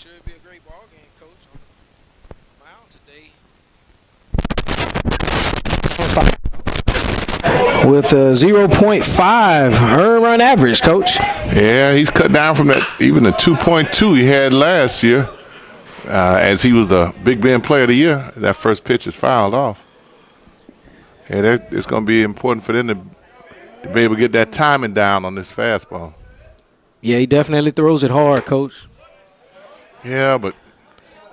should be a great ball game, Coach. On the mound today. With a 0.5 earned run average, Coach. Yeah, he's cut down from that even the 2.2 he had last year, as he was the Big Ben Player of the Year. That first pitch is fouled off. Yeah, it's going to be important for them to be able to get that timing down on this fastball. Yeah, he definitely throws it hard, Coach. Yeah, but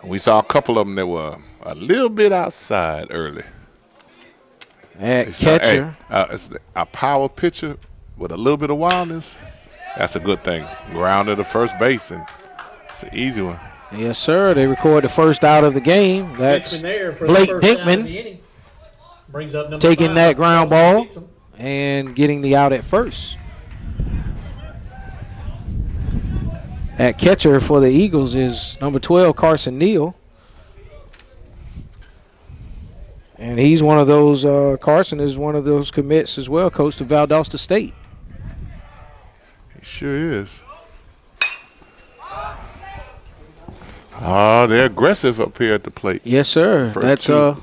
we saw a couple of them that were a little bit outside early. At catcher. It's a power pitcher with a little bit of wildness. That's a good thing. Grounded to first base, and it's an easy one. Yes, sir. They record the first out of the game. That's Blake Dinkman brings up taking that ground ball and getting the out at first. At catcher for the Eagles is number 12, Carson Neal. And he's one of those, Carson is one of those commits as well, Coach, to Valdosta State. He sure is. Oh, they're aggressive up here at the plate. Yes, sir.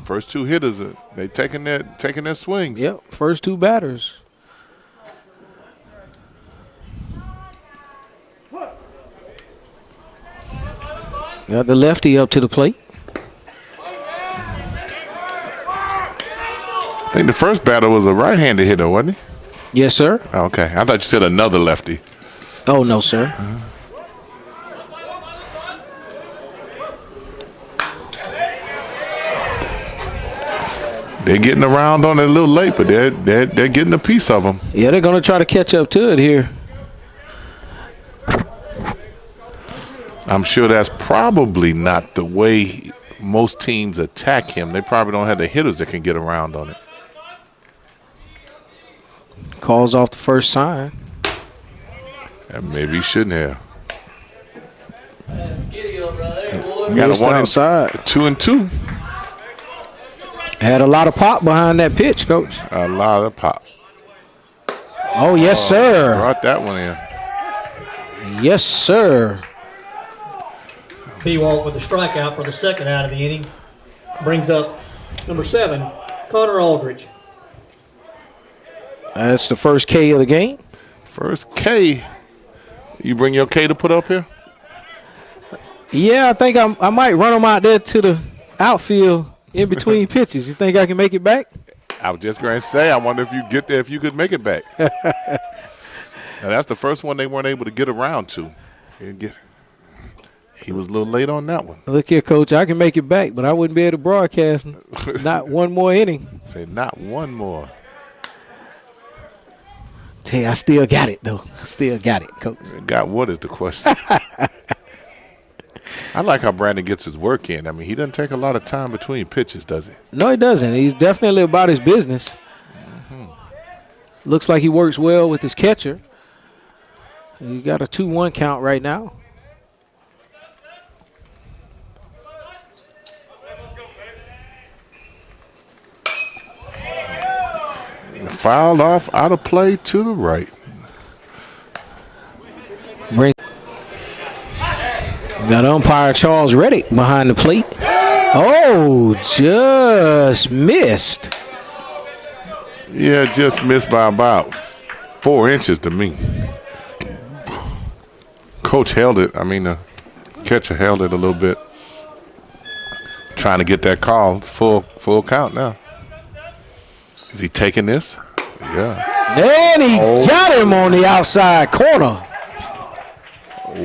First two hitters, they taking their swings. Yep, first two batters. Got the lefty up to the plate. I think the first batter was a right-handed hitter, wasn't he? Yes, sir. Okay, I thought you said another lefty. Oh, no, sir. They're getting around on it a little late, but they're getting a piece of them. Yeah, they're going to try to catch up to it here. I'm sure that's probably not the way most teams attack him. They probably don't have the hitters that can get around on it. Calls off the first sign. And maybe he shouldn't have. Got a one outside. 2-2. Had a lot of pop behind that pitch, Coach. A lot of pop. Oh, yes, sir. Brought that one in. Yes, sir. P-Walt with a strikeout for the second out of the inning. Brings up number 7, Connor Aldridge. That's the first K of the game. First K. You bring your K to put up here? Yeah, I think I might run them out there to the outfield in between pitches. You think I can make it back? I was just going to say, I wonder if you get there, if you could make it back. Now, that's the first one they weren't able to get around to. He was a little late on that one. Look here, Coach. I can make it back, but I wouldn't be able to broadcast not one more inning. Say not one more. Tell you, I still got it, though. I still got it, Coach. Got what is the question? I like how Brandon gets his work in. I mean, he doesn't take a lot of time between pitches, does he? No, he doesn't. He's definitely about his business. Looks like he works well with his catcher. You got a 2-1 count right now. Fouled off, out of play to the right. Got umpire Charles Reddick behind the plate. Oh, just missed. Yeah, just missed by about 4 inches to me. Coach held it. I mean, the catcher held it a little bit. Trying to get that call. Full count now. Is he taking this? Yeah. And he got him on the outside corner.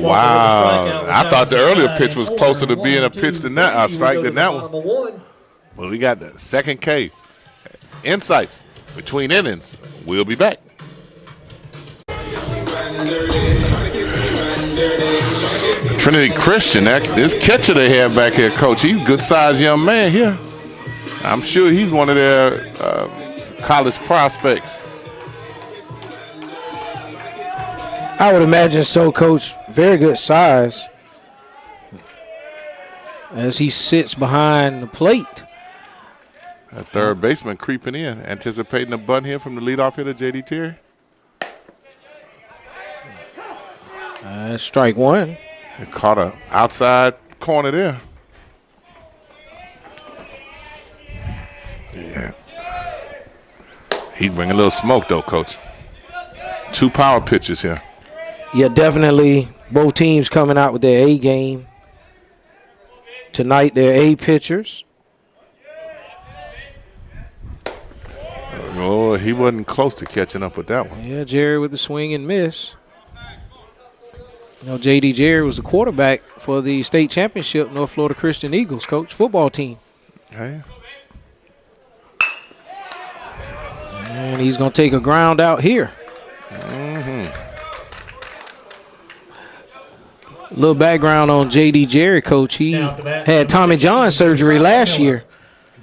Wow. I thought the earlier pitch was closer to being a pitch than that, a strike than that one. But we got the second K. Insights between innings. We'll be back. Trinity Christian, this catcher they have back here, Coach, he's a good-sized young man here. I'm sure he's one of their college prospects. I would imagine so, Coach. Very good size as he sits behind the plate. A third baseman creeping in, anticipating a bunt here from the leadoff hitter, J.D. Terry. Strike one. He caught a outside corner there. Yeah. He's bringing a little smoke, though, Coach. 2 power pitches here. Yeah, definitely both teams coming out with their A game. Tonight, they're A pitchers. Oh, he wasn't close to catching up with that one. Yeah, Jerry with the swing and miss. You know, J.D. Jerry was the quarterback for the state championship North Florida Christian Eagles, coach, football team. Hey. And he's going to take a ground out here. A little background on J.D. Jerry, coach. He had Tommy John surgery last year.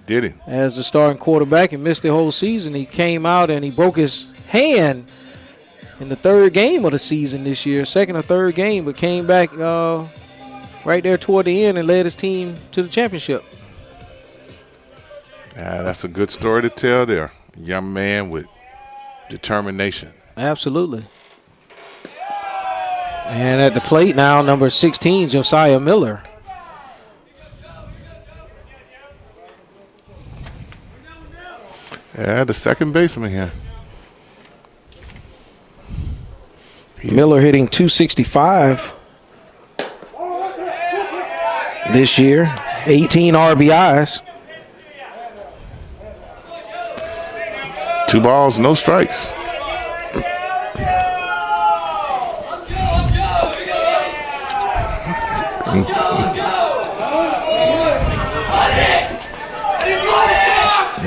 Did he? As the starting quarterback and missed the whole season. He came out and he broke his hand in the 3rd game of the season this year, 2nd or 3rd game, but came back right there toward the end and led his team to the championship. That's a good story to tell there. Young man with determination. Absolutely. And at the plate now, number 16, Josiah Miller. Yeah, the second baseman here. Miller hitting .265 this year, 18 RBIs. 2 balls, no strikes.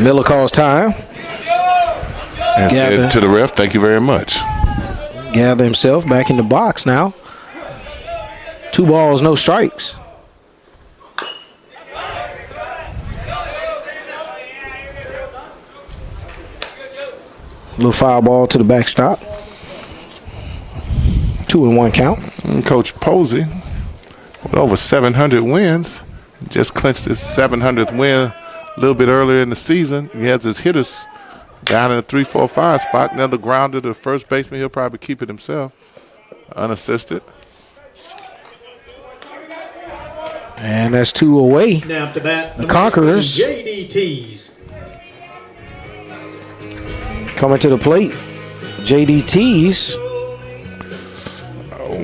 Miller calls time. And said to the ref, thank you very much. Gather himself back in the box now. 2 balls, no strikes. Little foul ball to the backstop. 2-1 count. And Coach Posey, with over 700 wins, just clinched his 700th win a little bit earlier in the season. He has his hitters down in the 3-4-5 spot. Another grounder to the first baseman. He'll probably keep it himself, unassisted. And that's 2 away. Now up to bat, the Conquerors. JDTs. Coming to the plate. JDTs.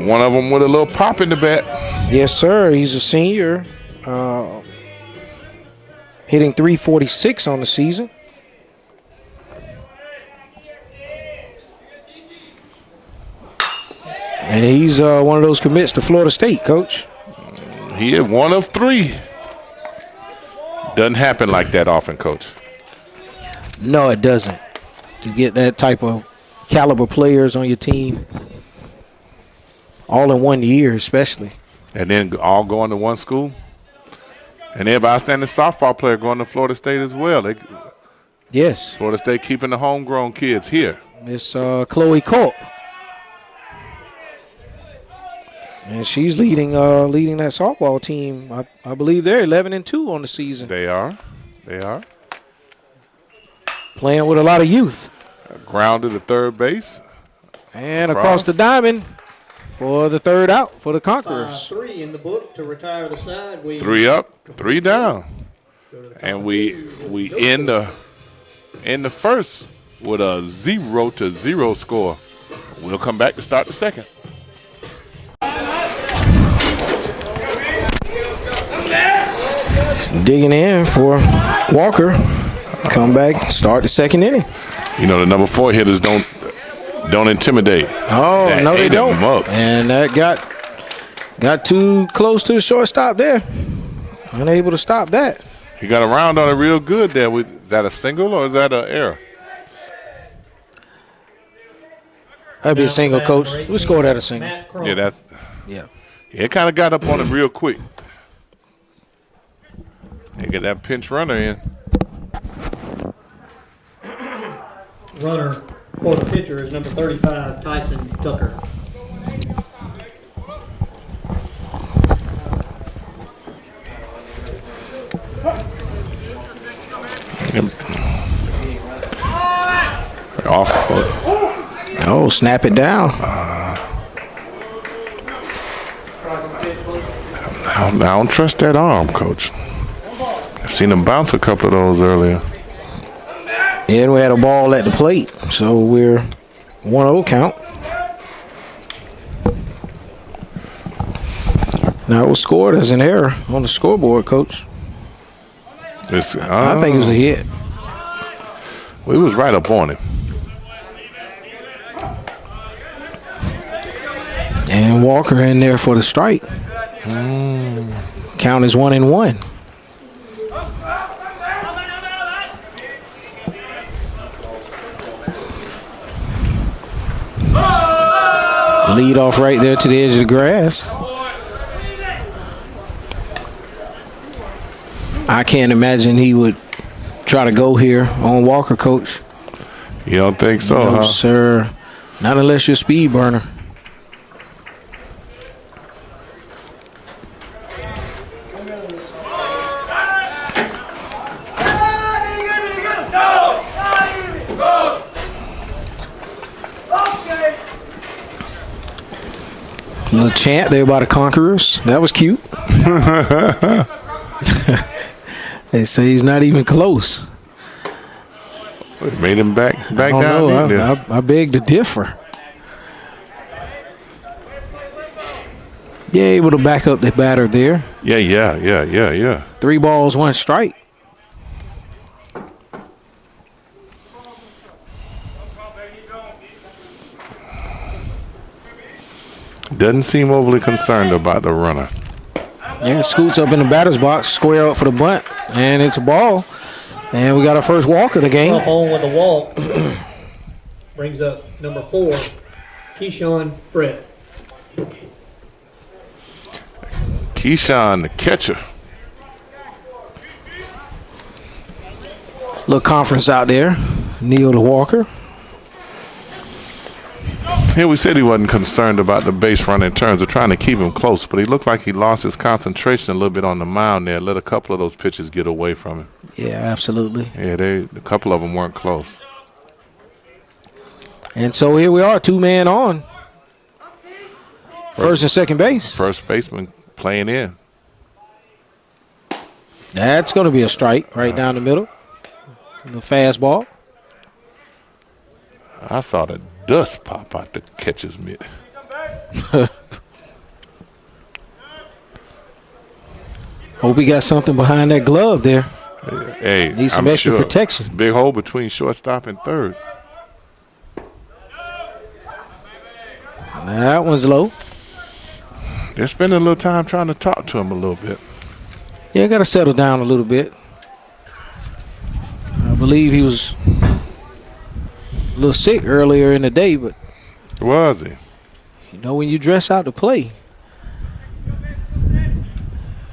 One of them with a little pop in the bat. Yes, sir. He's a senior. Hitting .346 on the season. And he's one of those commits to Florida State, Coach. He is one of 3. Doesn't happen like that often, Coach. No, it doesn't. To get that type of caliber players on your team, all in 1 year especially. And then all going to one school. And they have an outstanding softball player going to Florida State as well. Yes. Florida State keeping the homegrown kids here. It's Chloe Culp. And she's leading that softball team. I believe they're 11-2 on the season. They are. They are. Playing with a lot of youth. Grounded to third base. And across the diamond for the 3rd out for the Conquerors. 3 in the book to retire the side. 3 up, 3 down. And we end the first with a 0-0 score. We'll come back to start the second. Digging in for Walker. Come back, start the second inning. You know, the number 4 hitters don't intimidate. Oh, that no, they don't. Up. And that got too close to the shortstop there. Unable to stop that. He got around on it real good there. Is that a single or is that an error? That'd be a single, Coach. We scored at a single. Yeah, it kind of got up on it real quick. And get that pinch runner in. Runner for the pitcher is number 35, Tyson Tucker. Off. Oh, snap it down. I don't trust that arm, Coach. I've seen him bounce a couple of those earlier. And we had a ball at the plate, so we're 1-0 count. Now it was scored as an error on the scoreboard, Coach. I think it was a hit. We was right up on him. And Walker in there for the strike. Count is 1-1. Lead off right there to the edge of the grass. I can't imagine he would try to go here on Walker, Coach. You don't think so, No, huh? sir. Not unless you're a speed burner. Little chant there by the Conquerors. That was cute. They say he's not even close. It made him back down. I beg to differ. Yeah, able to back up the batter there. Yeah. 3 balls, 1 strike. Doesn't seem overly concerned about the runner. Yeah, scoots up in the batter's box, square up for the bunt, and it's a ball. And we got our first walk of the game. Up home with a walk. Brings up number 4, Keyshawn Fred. Keyshawn, the catcher. Little conference out there. Neil to Walker. Yeah, we said he wasn't concerned about the base run in terms of trying to keep him close, but he looked like he lost his concentration a little bit on the mound there. Let a couple of those pitches get away from him. Yeah, absolutely. Yeah, a couple of them weren't close. And so here we are, 2-man on. First and second base. First baseman playing in. That's going to be a strike right down the middle. The fastball. I saw the dust pop out the catcher's mitt. Hope he got something behind that glove there. Hey, Need some I'm extra sure. protection. Big hole between shortstop and third. That one's low. They're spending a little time trying to talk to him a little bit. Yeah, got to settle down a little bit. I believe he was a little sick earlier in the day, but Was he? you know when you dress out to play,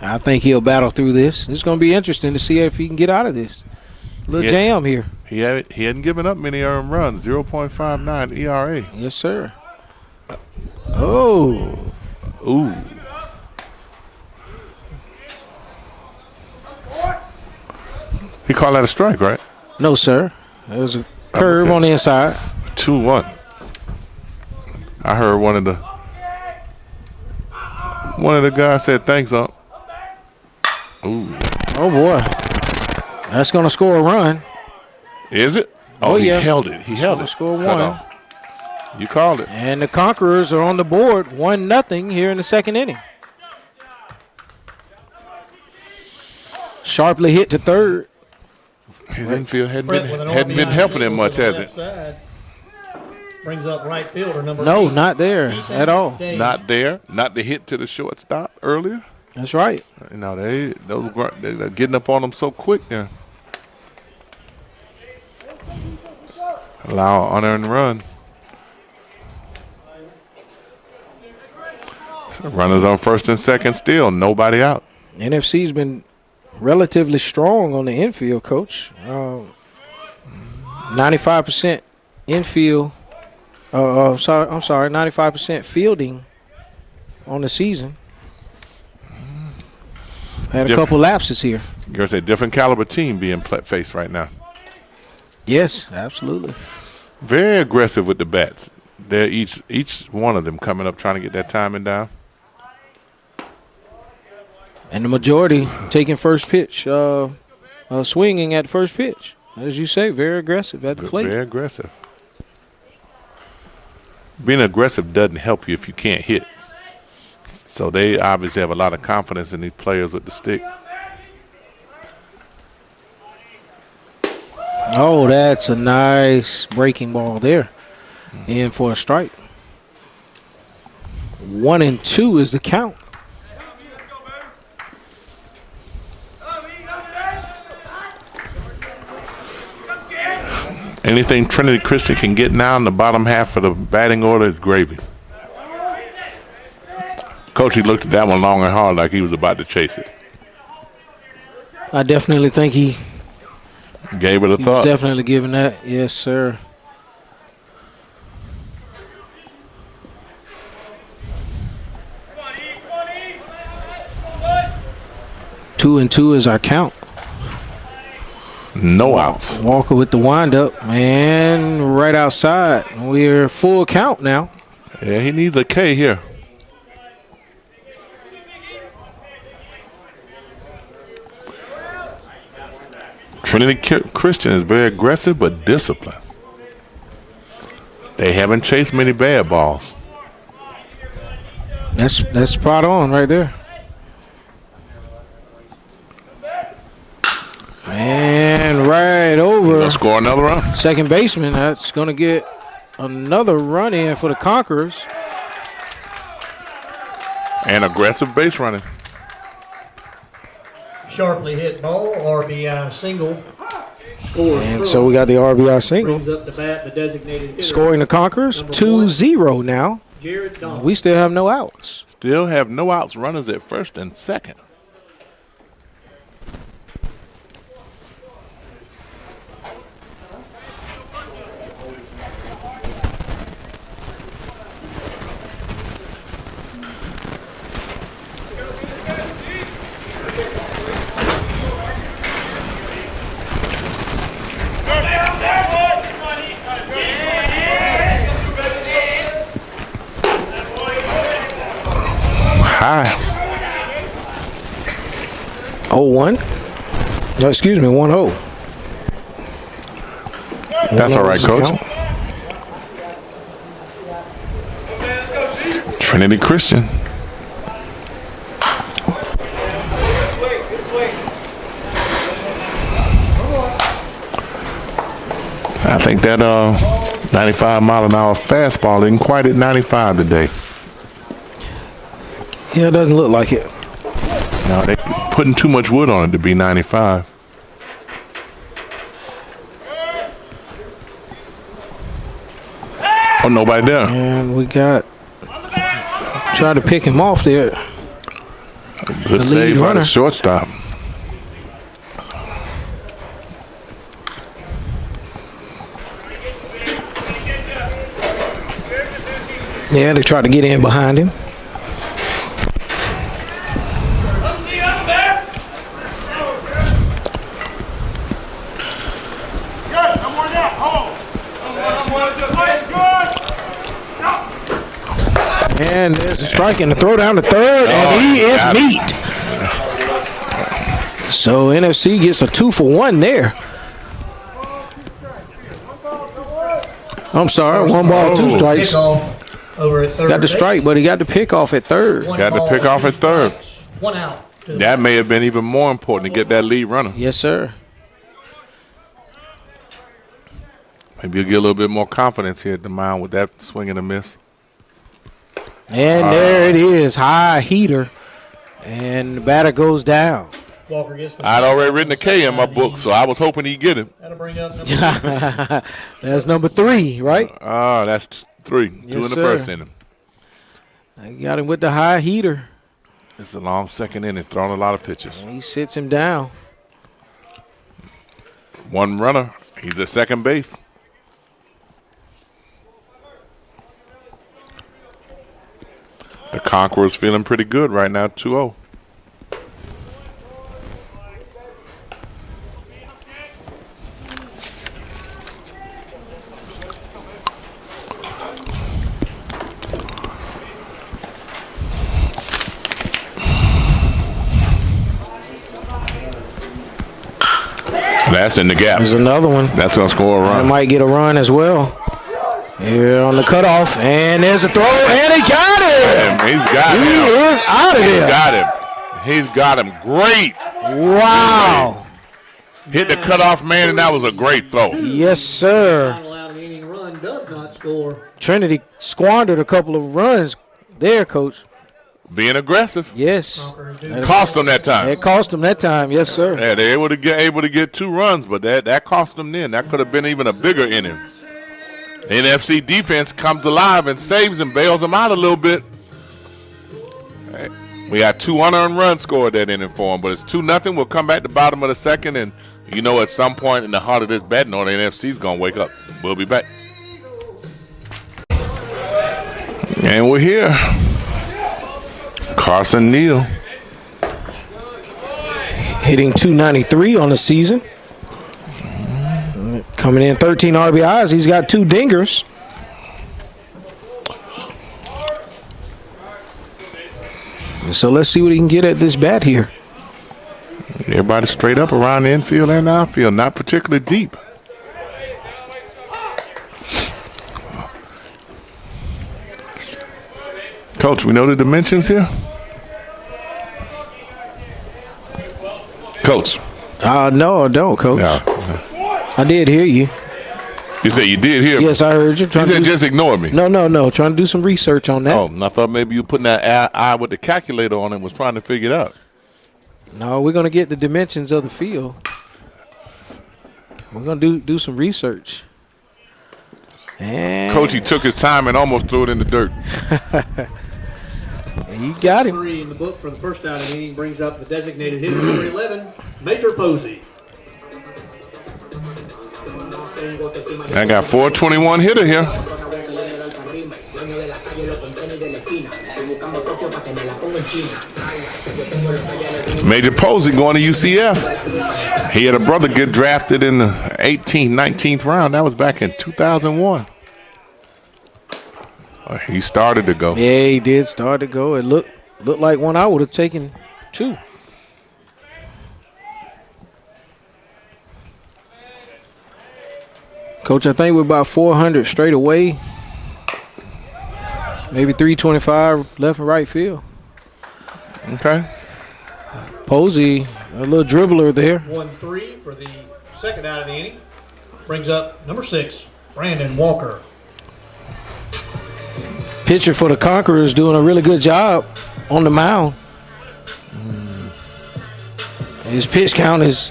I think he'll battle through this. It's going to be interesting to see if he can get out of this. Little jam here. He hadn't given up many earned runs. 0.59 ERA. Yes, sir. Oh. Ooh. He called that a strike, right? No, sir. There's a curve on the inside. 2-1. I heard one of the guys said thanks, Unc. Ooh. Oh, boy. That's going to score a run. Is it? Oh, He yeah. held it. He held it. Score Cut one. off. You called it. And the Conquerors are on the board, 1-0 here in the second inning. Sharply hit to third. His infield hadn't Brett with an been RBI helping him single much, to the has left it? side. Brings up right fielder number No, 8, not there Ethan at all. Davis. Not there. Not the hit to the shortstop earlier. That's right. You know, they're getting up on them so quick there. Allow an unearned run. So runners on first and second still. Nobody out. NFC's been relatively strong on the infield, Coach. 95% infield. I'm sorry, 95% fielding on the season. Had a couple lapses here. You're going to say different caliber team being faced right now. Yes, absolutely. Very aggressive with the bats. They're each one of them coming up trying to get that timing down. And the majority taking first pitch, swinging at first pitch. As you say, very aggressive at the plate. Very aggressive. Being aggressive doesn't help you if you can't hit. So they obviously have a lot of confidence in these players with the stick. Oh, that's a nice breaking ball there. In for a strike. 1-2 is the count. Anything Trinity Christian can get now in the bottom half of the batting order is gravy. Coach, he looked at that one long and hard like he was about to chase it. I definitely think he gave it a thought. Definitely giving that. Yes, sir. Two and two is our count. No outs. Walker with the windup, and right outside. We're full count now. Yeah, he needs a K here. Trinity Christian is very aggressive but disciplined. They haven't chased many bad balls. That's spot on right there. And right over. Gonna score another run. Second baseman. That's going to get another run in for the Conquerors. And aggressive base running. Sharply hit ball, RBI single. Scores. And so we got the RBI single. Brings up the bat, the designated hitter. Scoring the Conquerors 2-0 now. Jared Donald. We still have no outs. Still have no outs. Runners at first and second. High. 0-1. No, excuse me, 1-0. That's all right, Coach. Trinity Christian. I think that 95-mile-an-hour fastball isn't quite at 95 today. Yeah, it doesn't look like it. No, they're putting too much wood on it to be 95. Oh, nobody there. And we got try to pick him off there. Good save by the shortstop. Yeah, they tried to get in behind him. And there's a strike and a throw down to third, and he is meat. So NFC gets a 2-for-1 there. I'm sorry, 1 ball, 2 strikes. Over at third. Got the strike, but he got the pick off at third. Got the pick off at third. 1 out. That may have been even more important to get that lead runner. Yes, sir. Maybe you'll get a little bit more confidence here at the mound with that swing and a miss. And there it is, high heater, and the batter goes down. Walker gets the I'd already written a K in my book, so I was hoping he'd get him. That'll bring up number 3. That's number 3, right? That's 3. 2 in the first inning. I got him with the high heater. It's a long second inning, throwing a lot of pitches. And he sits him down. 1 runner, he's at second base. The Conquerors feeling pretty good right now, 2-0. That's in the gap. There's another one. That's going to score a I run. might get a run as well. Here on the cutoff, and there's a throw, and he got him. He's got him. He is out of there. He's got him. Great. Wow. Hit the cutoff man, and that was a great throw. Yes, sir. Final out of the inning run does not score. Trinity squandered a couple of runs there, Coach. Being aggressive. Yes. Cost them that time. It cost them that time. Yes, sir. Yeah, they were able to get 2 runs, but that cost them then. That could have been even a bigger inning. NFC defense comes alive and saves them, bails them out a little bit. We got 2 unearned runs scored that inning for them, but it's 2-0. We'll come back to the bottom of the second, and you know at some point in the heart of this betting on the NFC's going to wake up. We'll be back. And we're here. Carson Neal. Hitting 293 on the season. Coming in 13 RBIs. He's got 2 dingers. So let's see what he can get at this bat here. Everybody straight up around the infield and outfield, not particularly deep. Coach, we know the dimensions here? Coach. No, I don't, Coach. Yeah. I did hear you. You said you did hear me? Yes, I heard you. You said just ignore me. No. Trying to do some research on that. Oh, and I thought maybe you putting that eye with the calculator on it and was trying to figure it out. No, we're going to get the dimensions of the field. We're going to do some research. And Coach, he took his time and almost threw it in the dirt. he got him. 3 in the book for the first out of the inning brings up the designated hitter, number 11, Major Posey. I got 421 hitter here. Major Posey going to UCF. He had a brother get drafted in the 18th, 19th round. That was back in 2001. He started to go. Yeah, he did start to go. It looked like one I would have taken 2. Coach, I think we're about 400 straight away. Maybe 325 left and right field. Okay. Posey, a little dribbler there. 1-3 for the second out of the inning. Brings up number 6, Brandon Walker. Pitcher for the Conquerors doing a really good job on the mound. His pitch count is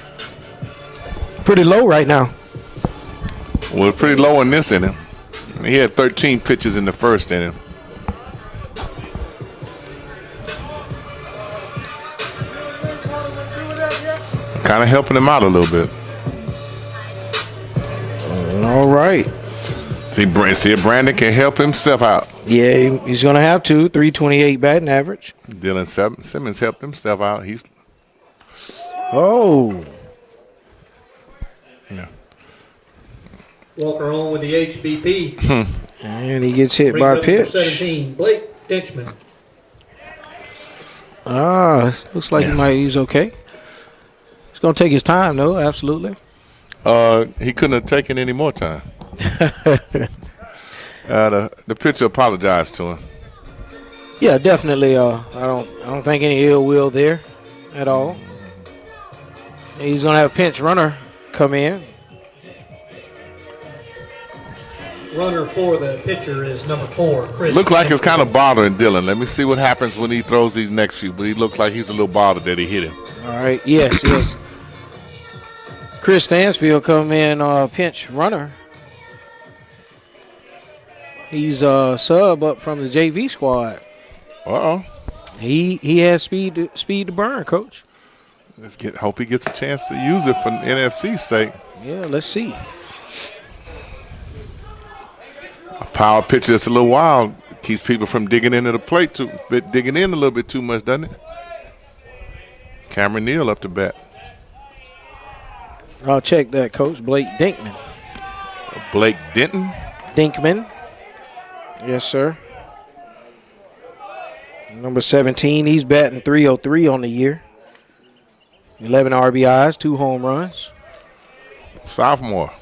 pretty low right now. Well, pretty low in this inning. He had 13 pitches in the first inning. Kind of helping him out a little bit. All right. See if Brandon can help himself out. Yeah, he's going to have to. 328 batting average. Dylan Simmons helped himself out. He's yeah. Walker on with the HBP. And he gets hit Brings by a up number pitch. 17, Blake Ditchman. Looks like he's okay. He's going to take his time, though, absolutely. He couldn't have taken any more time. The pitcher apologized to him. Yeah, definitely. I don't think any ill will there at all. He's going to have a pinch runner come in. Runner for the pitcher is number 4, Chris. Look like it's kind of bothering Dylan. Let me see what happens when he throws these next few. But he looks like he's a little bothered that he hit him. All right. Yes. Chris Stansfield come in pinch runner. He's a sub up from the JV squad. Uh-oh. He has speed to burn, Coach. Hope he gets a chance to use it for NFC's sake. Yeah, let's see. A power pitcher that's a little wild keeps people from digging into the plate digging in a little bit too much, doesn't it? Cameron Neal up to bat. I'll check that, Coach. Blake Dinkman. Blake Denton. Dinkman. Yes, sir. Number 17, he's batting .303 on the year. 11 RBIs, 2 home runs. Sophomore.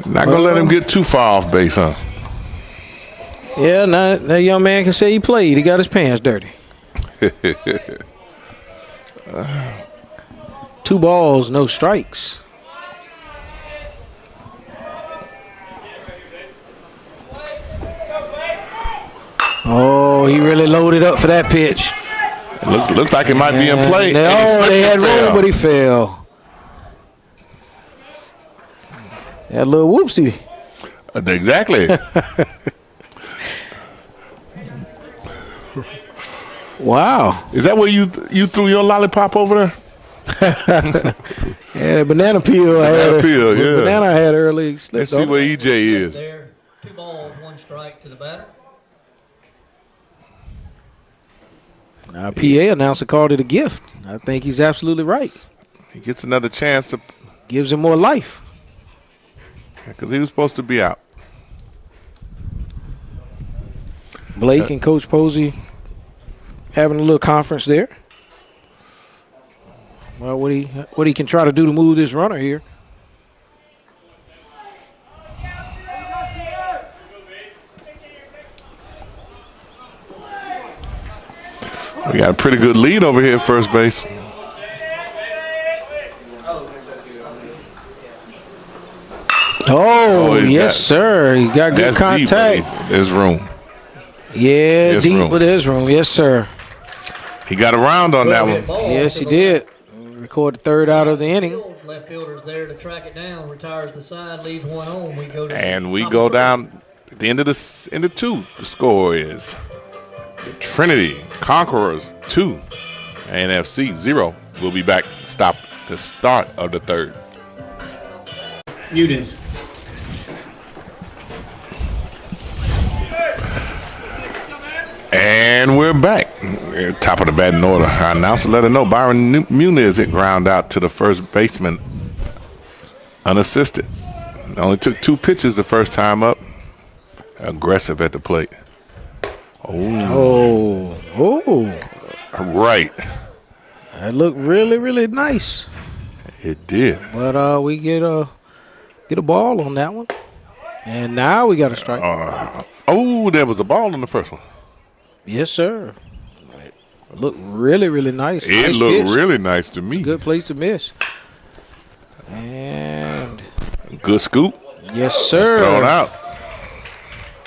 Not going to let him get too far off base, huh? Yeah, now that young man can say he played. He got his pants dirty. 2 balls, no strikes. Oh, he really loaded up for that pitch. Looks like it might be in play. They had room, but he fell. That little whoopsie. Exactly. Wow. Is that where you threw your lollipop over there? Yeah, the banana peel. Banana I had early. Let's see where EJ is. There, 2 balls, 1 strike to the batter. Our PA announcer called it a gift. I think he's absolutely right. He gets another chance to. Gives him more life. Because he was supposed to be out. Blake and Coach Posey having a little conference there. Well, what he can try to do to move this runner here. We got a pretty good lead over here at first base. Oh, yes, sir. He got good contact. Deep, there's room. Yeah, there's deep, but there's room. Yes, sir. He got around on that one. Yes, he did. Recorded 3rd out of the inning. Left fielder's there to track it down. Retires the side, leaves 1 on. We go down at the end of the 2. The score is Trinity Conquerors 2, NFC 0. We'll be back. Stop the start of the 3rd. Udins. And we're back. Top of the batting order. Our announcer let her know Byron Muniz hit ground out to the first baseman unassisted. Only took 2 pitches the first time up. Aggressive at the plate. Oh. Right. That looked really, really nice. It did. But we get a ball on that one. And now we got a strike. There was a ball on the first one. Yes, sir. It looked really, really nice. It looked really nice to me. Good place to miss. And good scoop. Yes, sir. Throw it out.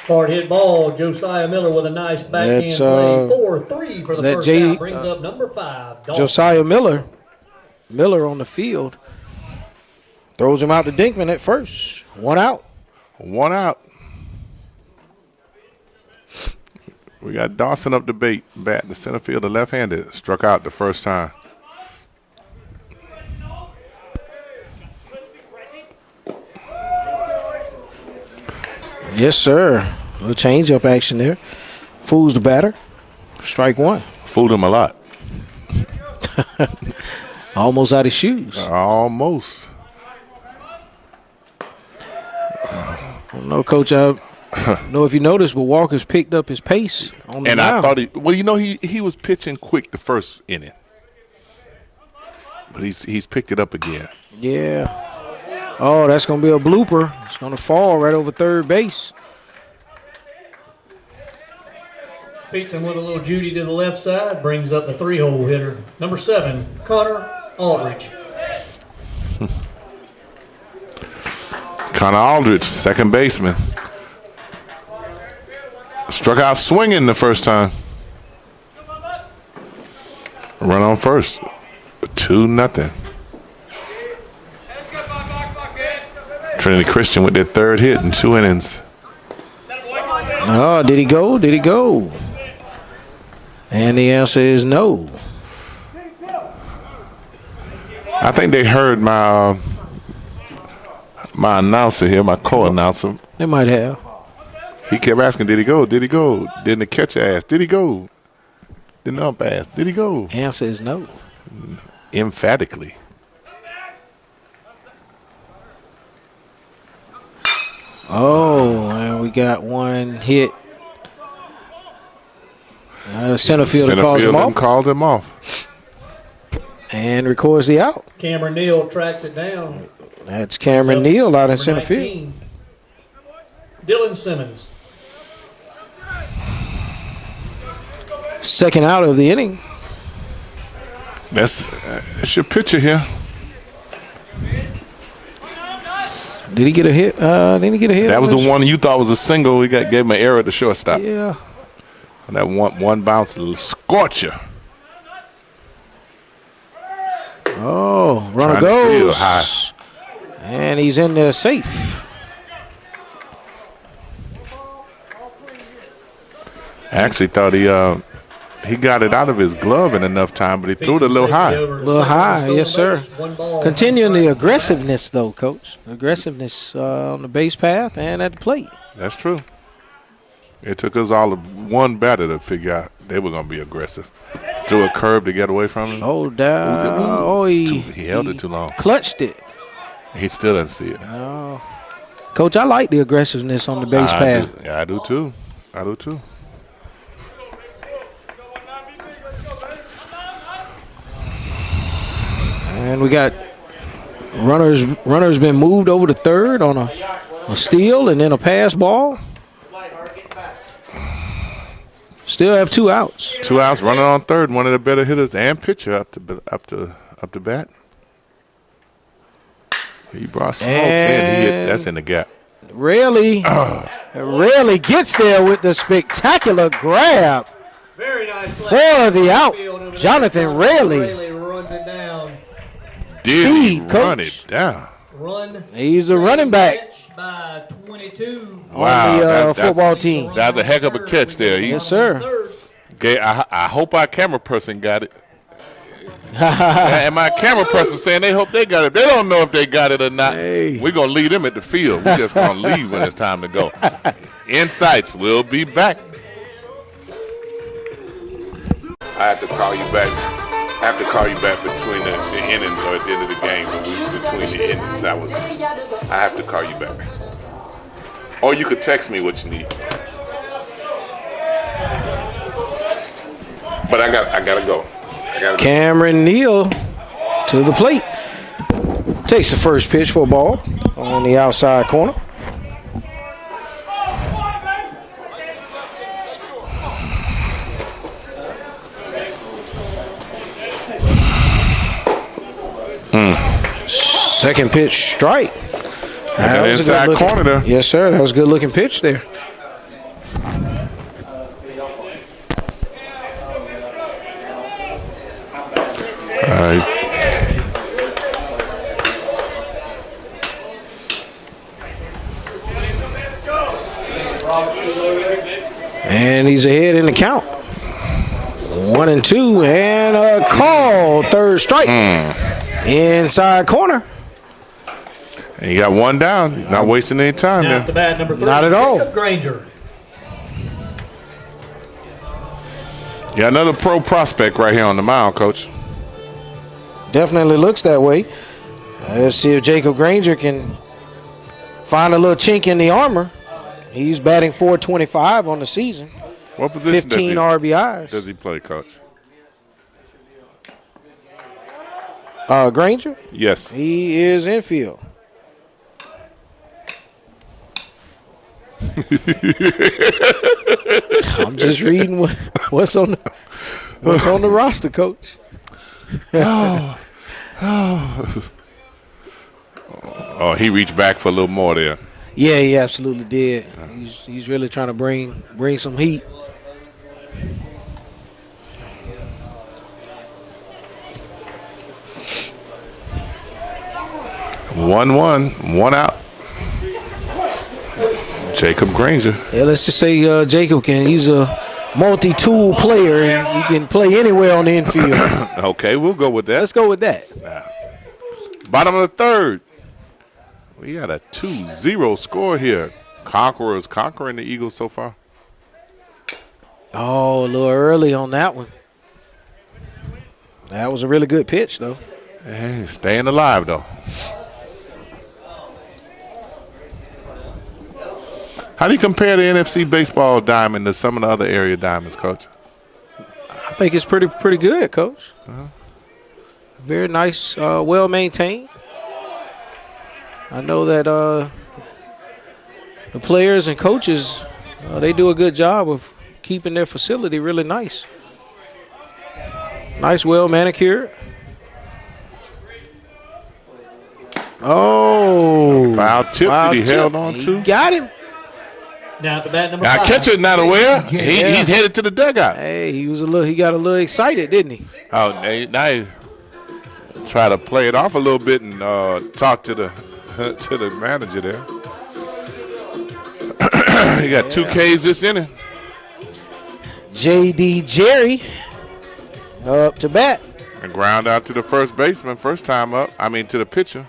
Hard hit ball. Josiah Miller with a nice backhand play. 4-3 for the first out. Brings up number 5. Josiah Miller. Miller on the field. Throws him out to Dinkman at first. 1 out. 1 out. We got Dawson up the bat, the center fielder, left-handed, struck out the first time. Yes, sir. A little change-up action there. Fools the batter. Strike 1. Fooled him a lot. Almost out of shoes. Almost. I don't know, Coach. I don't know if you noticed, but Walker's picked up his pace on the mound. I thought he was pitching quick the first inning. But he's picked it up again. Yeah. Oh, that's going to be a blooper. It's going to fall right over third base. Beats him with a little Judy to the left side. Brings up the 3-hole hitter. Number 7, Connor Aldrich. Connor Aldrich, second baseman. Struck out swinging the first time. Run on first. 2-0. Trinity Christian with their 3rd hit in 2 innings. Oh, did he go? Did he go? And the answer is no. I think they heard my announcer here, my co-announcer. They might have. He kept asking, did he go? Did he go? Then the catcher asked, did he go? Then the ump asked, did he go? Answer is no. Emphatically. Oh, and we got one hit Center fielder calls him off. And records the out. Cameron Neal tracks it down. That's Cameron Neal out in center field. Dylan Simmons. Second out of the inning. That's your pitcher here. Did he get a hit? Didn't he get a hit? That was the one you thought was a single. He gave him an error at the shortstop. Yeah. And that one bounce scorcher. Oh, runner goes. High. And he's in there safe. I actually thought he got it out of his glove in enough time, but he threw it a little high. A little high, yes, sir. Continuing the aggressiveness, though, Coach. Aggressiveness on the base path and at the plate. That's true. It took us all of one batter to figure out they were going to be aggressive. Threw a curve to get away from him. Oh, down. Oh, he held it too long. Clutched it. He still didn't see it. Oh. Coach, I like the aggressiveness on the base path. Yeah, I do, too. I do, too. And we got runners been moved over to third on a steal and then a pass ball. Still have 2 outs. 2 outs, running on third. One of the better hitters and pitcher up to bat. He brought smoke and he hit. That's in the gap. Rarely gets there with the spectacular grab. Very nice for the out. Jonathan Raley runs it down. Did he run it down? He's a running back. By 22. Wow, on the football team. That's a heck of a catch there. Yes, sir. Okay, I hope our camera person got it. And my camera person saying they hope they got it. They don't know if they got it or not. Hey. We're going to leave them at the field. We're just going to leave when it's time to go. Insights will be back. I have to call you back. I have to call you back between the innings or at the end of the game. Between the innings, I have to call you back. Or you could text me what you need. But I gotta go. Cameron Neal to the plate. Takes the first pitch for a ball on the outside corner. Second pitch strike. That was inside corner there. Yes, sir. That was a good looking pitch there. All right. And he's ahead in the count. 1-2 and a call. Third strike. Inside corner. And you got one down. Not wasting any time now there. At the bat, number 3, not at all. Jacob Granger. Yeah, another pro prospect right here on the mound, Coach. Definitely looks that way. Let's see if Jacob Granger can find a little chink in the armor. He's batting .425 on the season. What position 15 RBIs. Does he play, Coach? Granger? Yes. He is infield. I'm just reading what's on the roster, Coach. Oh, he reached back for a little more there. Yeah, he absolutely did. He's really trying to bring some heat. One out. Jacob Granger. Yeah, let's just say Jacob he's a multi-tool player and he can play anywhere on the infield. Okay, we'll go with that. Let's go with that. Bottom of the third. We got a 2-0 score here. Conquerors conquering the Eagles so far. Oh, a little early on that one. That was a really good pitch, though. Hey, staying alive, though. How do you compare the NFC baseball diamond to some of the other area diamonds, Coach? think it's pretty good, Coach. Very nice, well maintained. I know that the players and coaches, they do a good job of keeping their facility really nice. Nice, well manicured. Oh, foul tip that he held on to. Got him. Now at the bat, number Now 5. catcher not aware. He's headed to the dugout. Hey, he got a little excited, didn't he? Oh, now he try to play it off a little bit and talk to the manager there. He got 2 Ks this inning. J.D. Jerry up to bat. And ground out to the first baseman first time up. I mean to the pitcher.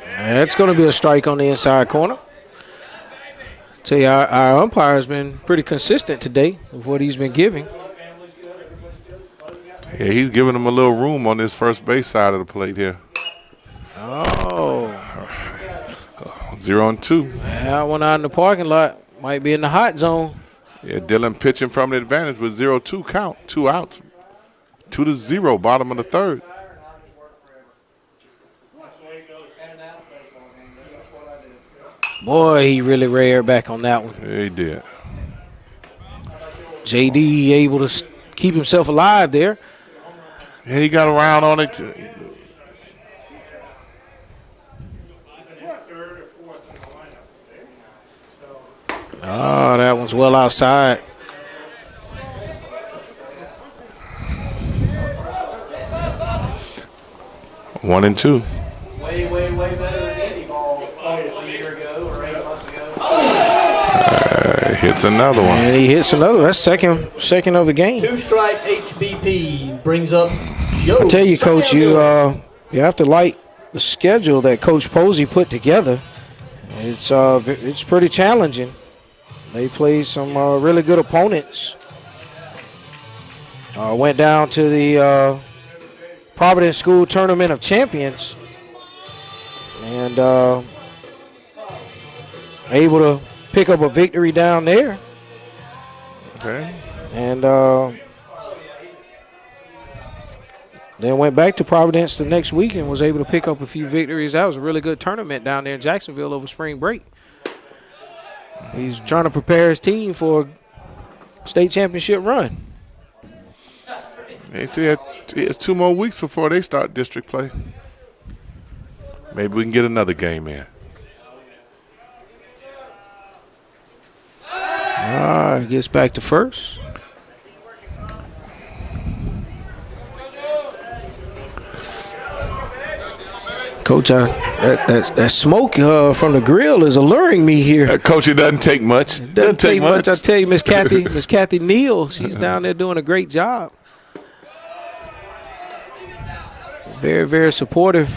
That's going to be a strike on the inside corner. Tell you, our umpire has been pretty consistent today with what he's been giving. Yeah, he's giving him a little room on this first base side of the plate here. Oh. 0-2. That one out in the parking lot might be in the hot zone. Yeah, Dillon pitching from the advantage with 0-2 count. 2 outs. 2-0, bottom of the third. Boy, he really reared back on that one. Yeah, he did. J.D. able to keep himself alive there. Yeah, he got around on it. Oh, that one's well outside. One and two. Way better than any ball a year ago or 8 months ago. Hits another one. And he hits another. That's second of the game. 2-strike HBP brings up Joe. I tell you, Coach, you have to like the schedule that Coach Posey put together. It's pretty challenging. They played some really good opponents. Went down to the Providence School Tournament of Champions and able to pick up a victory down there. Okay. And then went back to Providence the next week and was able to pick up a few victories. That was a really good tournament down there in Jacksonville over spring break. He's trying to prepare his team for a state championship run. They say it's 2 more weeks before they start district play. Maybe we can get another game in. Gets back to first. Coach, that smoke from the grill is alluring me here. Coach, it doesn't take much. It doesn't take much. I tell you, Miss Kathy Neal, she's down there doing a great job. Very, very supportive.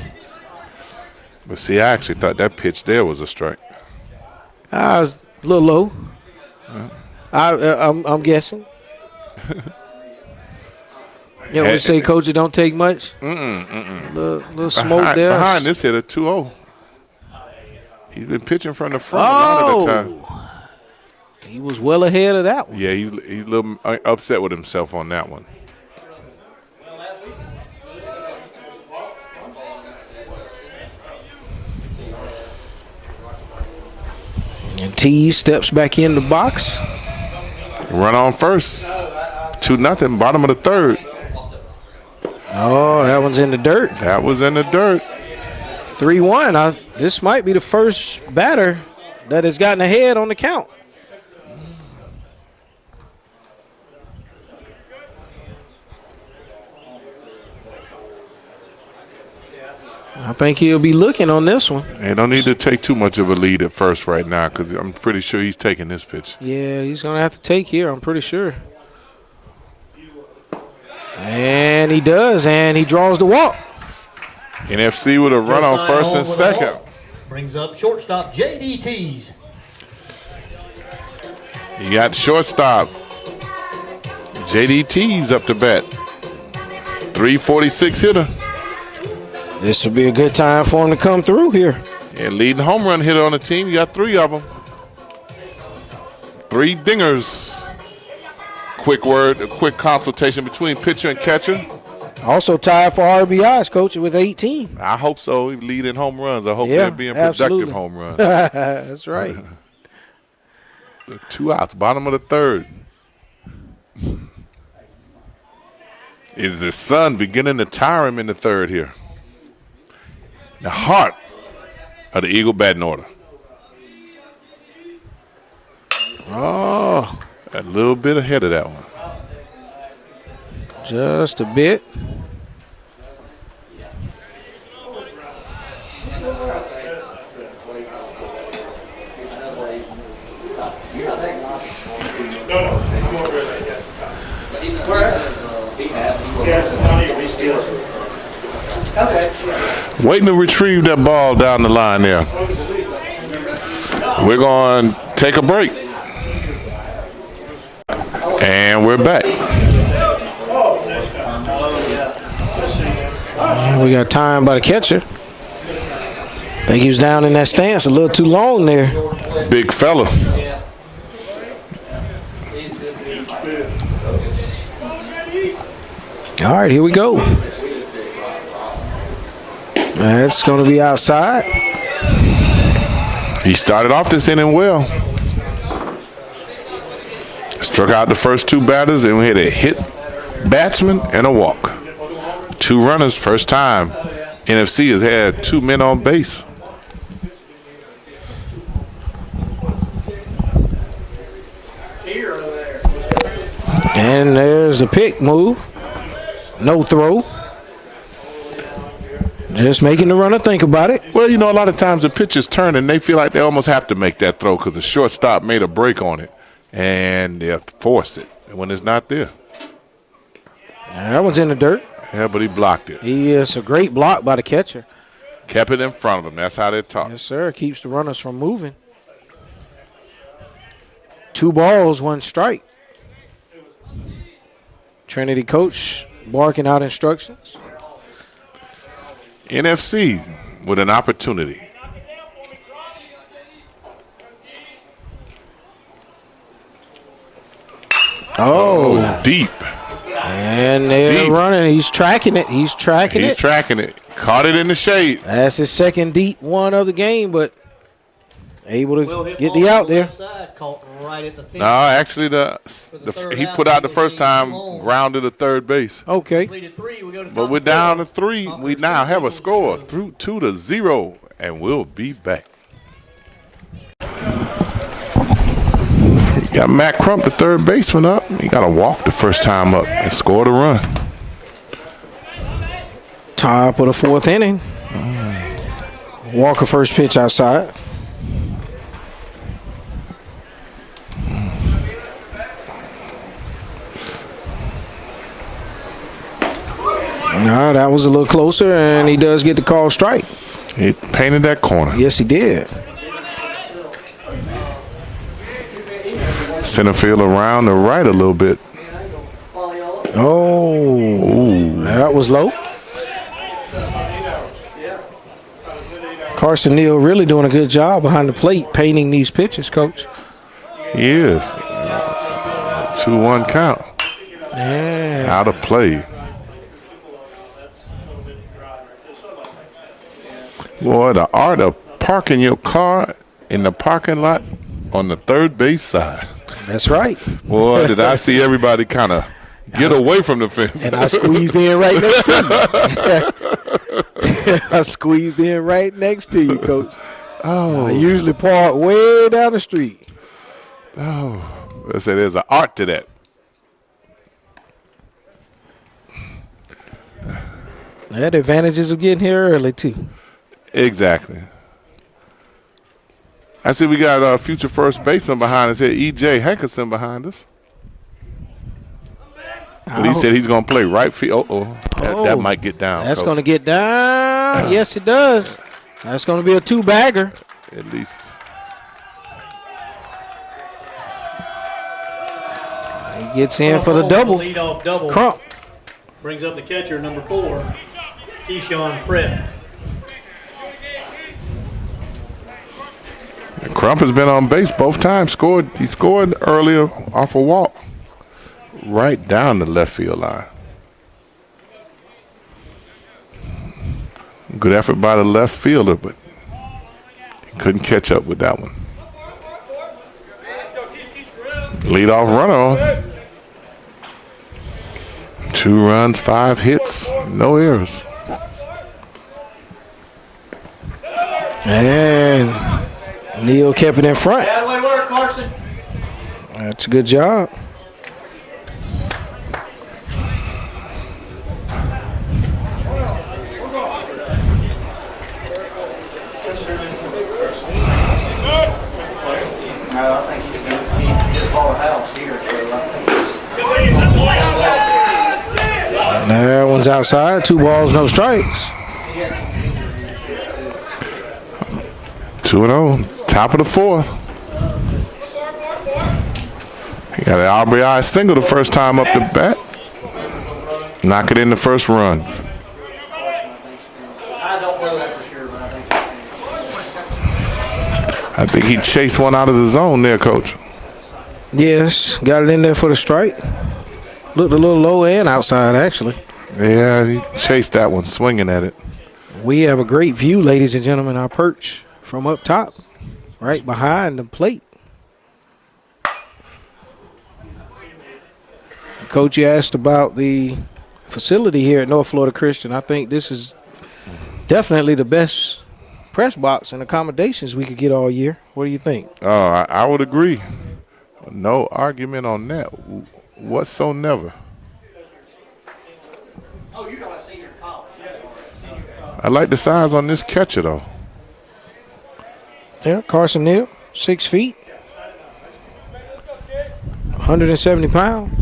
But see, I actually thought that pitch there was a strike. I was a little low. I'm guessing. You know, we say, Coach, it don't take much. Little smoke there. Behind this hitter, 2-0. He's been pitching from the front a lot of the time. He was well ahead of that one. Yeah, he's a little upset with himself on that one. And T steps back in the box. Run on first. 2-0, bottom of the third. Oh, that one's in the dirt. That was in the dirt. 3-1. This might be the first batter that has gotten ahead on the count. I think he'll be looking on this one. They don't need to take too much of a lead at first right now because I'm pretty sure he's taking this pitch. Yeah, he's going to have to take here, I'm pretty sure. And he does, and he draws the walk. NFC with a run on first and second. Brings up shortstop JDTs. You got shortstop JDT's up to bat. 346 hitter. This will be a good time for him to come through here. And leading home run hitter on the team. You got 3 of them. 3 dingers. A quick consultation between pitcher and catcher. Also tied for RBIs, Coach, with 18. I hope so. Leading home runs. I hope they're being productive home runs. That's right. 2 outs, bottom of the 3rd. Is the sun beginning to tire him in the 3rd here? The heart of the Eagle batting order. Oh. A little bit ahead of that one. Just a bit. Waiting to retrieve that ball down the line there. We're going to take a break. And we're back. We got time by the catcher. Think he was down in that stance a little too long there. Big fella. All right, here we go. That's going to be outside. He started off this inning well. Struck out the first 2 batters, and we had a hit batsman and a walk. 2 runners, first time NFC has had 2 men on base. And there's the pick move. No throw. Just making the runner think about it. Well, you know, a lot of times the pitchers turn and they feel like they almost have to make that throw because the shortstop made a break on it. And they'll force it when it's not there. That one's in the dirt. Yeah, but he blocked it. It's a great block by the catcher. Kept it in front of him. That's how they talk. Yes, sir. Keeps the runners from moving. 2 balls, 1 strike. Trinity coach barking out instructions. NFC with an opportunity. Oh, deep. And they're running. He's tracking it. He's tracking it. Caught it in the shade. That's his second deep one of the game, but able to get the out there. No, actually, he put out the first time, grounded to third base. Okay. But we're down to 3. We now have a score, 2-0, and we'll be back. Got Matt Crump, the third baseman, up. He got a walk the first time up and scored a run. Top of the 4th inning. Walker first pitch outside. That was a little closer, and he does get the call strike. He painted that corner. Yes, he did. Center field around the right a little bit. Oh, that was low. Carson Neal really doing a good job behind the plate painting these pitches, Coach. He is. 2-1 count. Yeah. Out of play. Boy, the art of parking your car in the parking lot on the third base side. That's right. Boy, did I see everybody kind of get away from the fence. And I squeezed in right next to you. I squeezed in right next to you, Coach. Oh. I usually park way down the street. Oh. I said there's an art to that. They had advantages of getting here early, too. Exactly. I see we got a future first baseman behind us here, E.J. Hankerson behind us. But he said he's going to play right field. That might get down. That's going to get down. Yes, it does. That's going to be a 2-bagger. At least. He gets in for the double. Lead-off double. Crump. Brings up the catcher, number 4, Keyshawn Pratt. Crump has been on base both times. He scored earlier off a walk right down the left field line. Good effort by the left fielder, but he couldn't catch up with that one. Leadoff runner. 2 runs, 5 hits, no errors. And Neal kept it in front. That's a good job. That one's outside. 2 balls, no strikes. 2-0, top of the 4th. He got an RBI single the first time up the bat. Knock it in the first run. I think he chased one out of the zone there, Coach. Yes, got it in there for the strike. Looked a little low and outside, actually. Yeah, he chased that one, swinging at it. We have a great view, ladies and gentlemen, our perch from up top, right behind the plate. Coach, you asked about the facility here at North Florida Christian. I think this is definitely the best press box and accommodations we could get all year. What do you think? Oh, I would agree. No argument on that. Whatsoever. I like the size on this catcher, though. Yeah, Carson Neal, 6 feet, 170 pounds.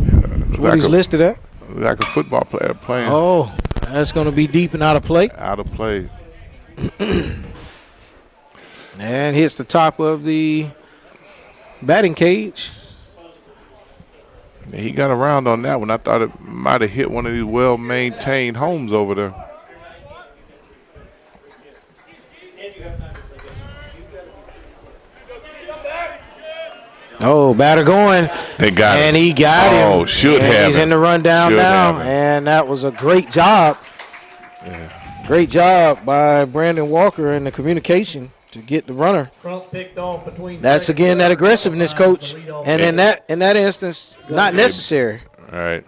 That's what he's listed at. Like a football player playing. Oh, that's going to be deep and out of play. Out of play. And hits the top of the batting cage. He got around on that one. I thought it might have hit one of these well-maintained homes over there. Oh, batter going. They got him. And he got him. Oh, should have. He's in the rundown now. And that was a great job. Yeah. Great job by Brandon Walker in the communication to get the runner. That's again that aggressiveness, Coach. And in that instance, not necessary. All right.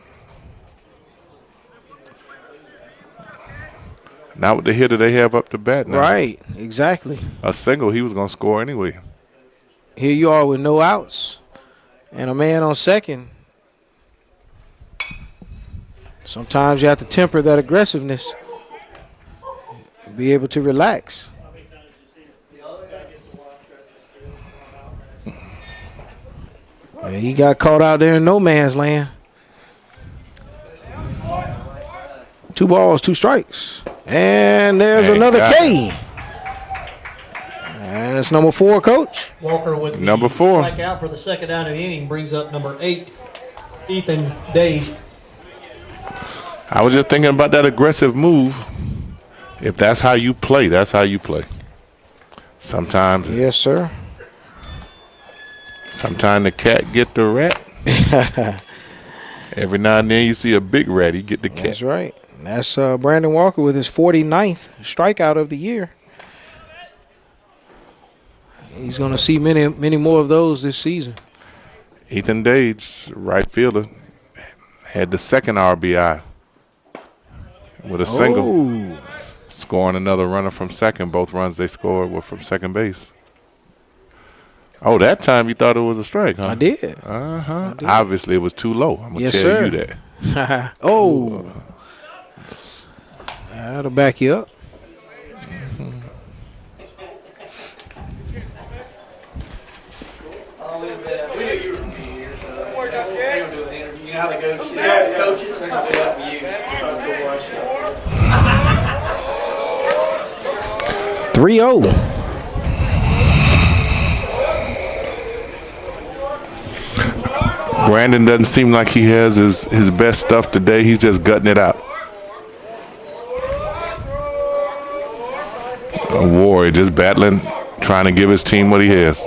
Not with the hitter they have up to bat now. Right, exactly. A single, he was going to score anyway. Here you are with no outs and a man on second. Sometimes you have to temper that aggressiveness and be able to relax. And he got caught out there in no man's land. 2 balls, 2 strikes. And there's another K. And it's number 4, Coach. Walker with number 4. Strikeout for the second out of the inning brings up number 8, Ethan Dage. I was just thinking about that aggressive move. If that's how you play, that's how you play. Sometimes. Yes, sir. Sometimes the cat get the rat. Every now and then you see a big rat, he get the cat. That's right. And that's Brandon Walker with his 49th strikeout of the year. He's going to see many more of those this season. Ethan Dage, right fielder, had the second RBI with a single, scoring another runner from second. Both runs they scored were from second base. Oh, that time you thought it was a strike, huh? I did. Uh-huh. Obviously, it was too low. I'm going to tell you that. Oh. That'll back you up. Three-0. Brandon doesn't seem like he has his best stuff today. He's just gutting it out. Ward just battling, trying to give his team what he has.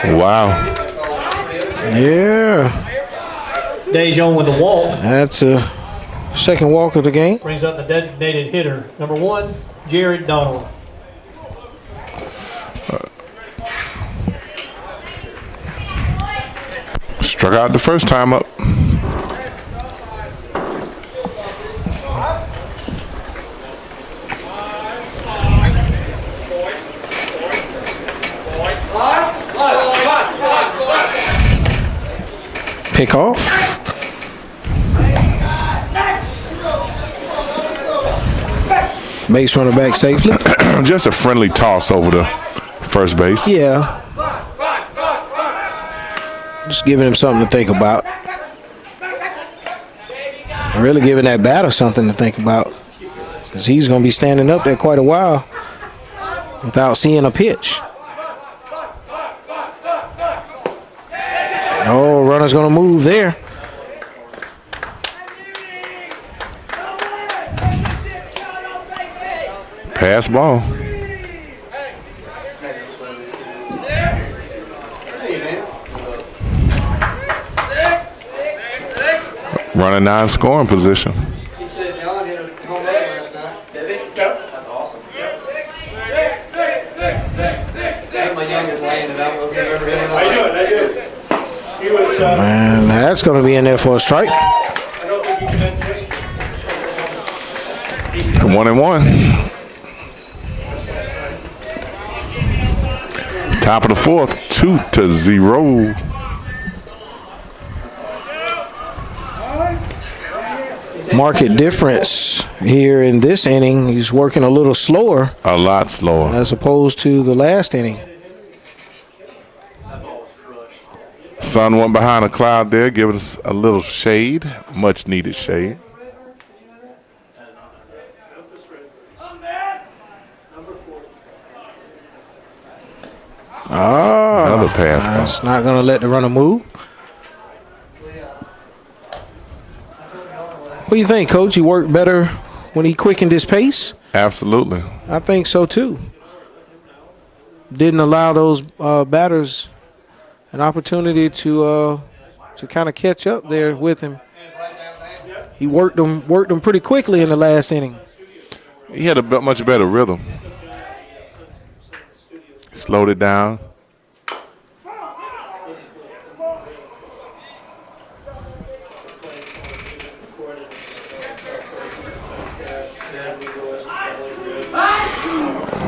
Wow. Yeah. Dejon with the walk. That's a second walk of the game. Brings up the designated hitter, number 1, Jared Donald. Struck out the first time up. Pick off. Base runner back safely. Just a friendly toss over the first base. Yeah. Just giving him something to think about. Really giving that batter something to think about. Because he's going to be standing up there quite a while without seeing a pitch. Oh, runner's going to move there. Pass ball. Running 9 scoring position. He said John hit a home run last night. Did he? That's awesome. My youngest laying it out. We'll ever hit another. I do. He was. And that's going to be in there for a strike. I don't think he can miss. 1-1. Top of the 4th, 2-0. Market difference here in this inning. He's working a little slower. A lot slower. As opposed to the last inning. Sun went behind a cloud there, giving us a little shade, much needed shade. Oh, another pass ball. That's not going to let the runner move. What do you think, Coach? He worked better when he quickened his pace? Absolutely. I think so, too. Didn't allow those batters an opportunity to kind of catch up there with him. He worked them pretty quickly in the last inning. He had a much better rhythm. Slowed it down.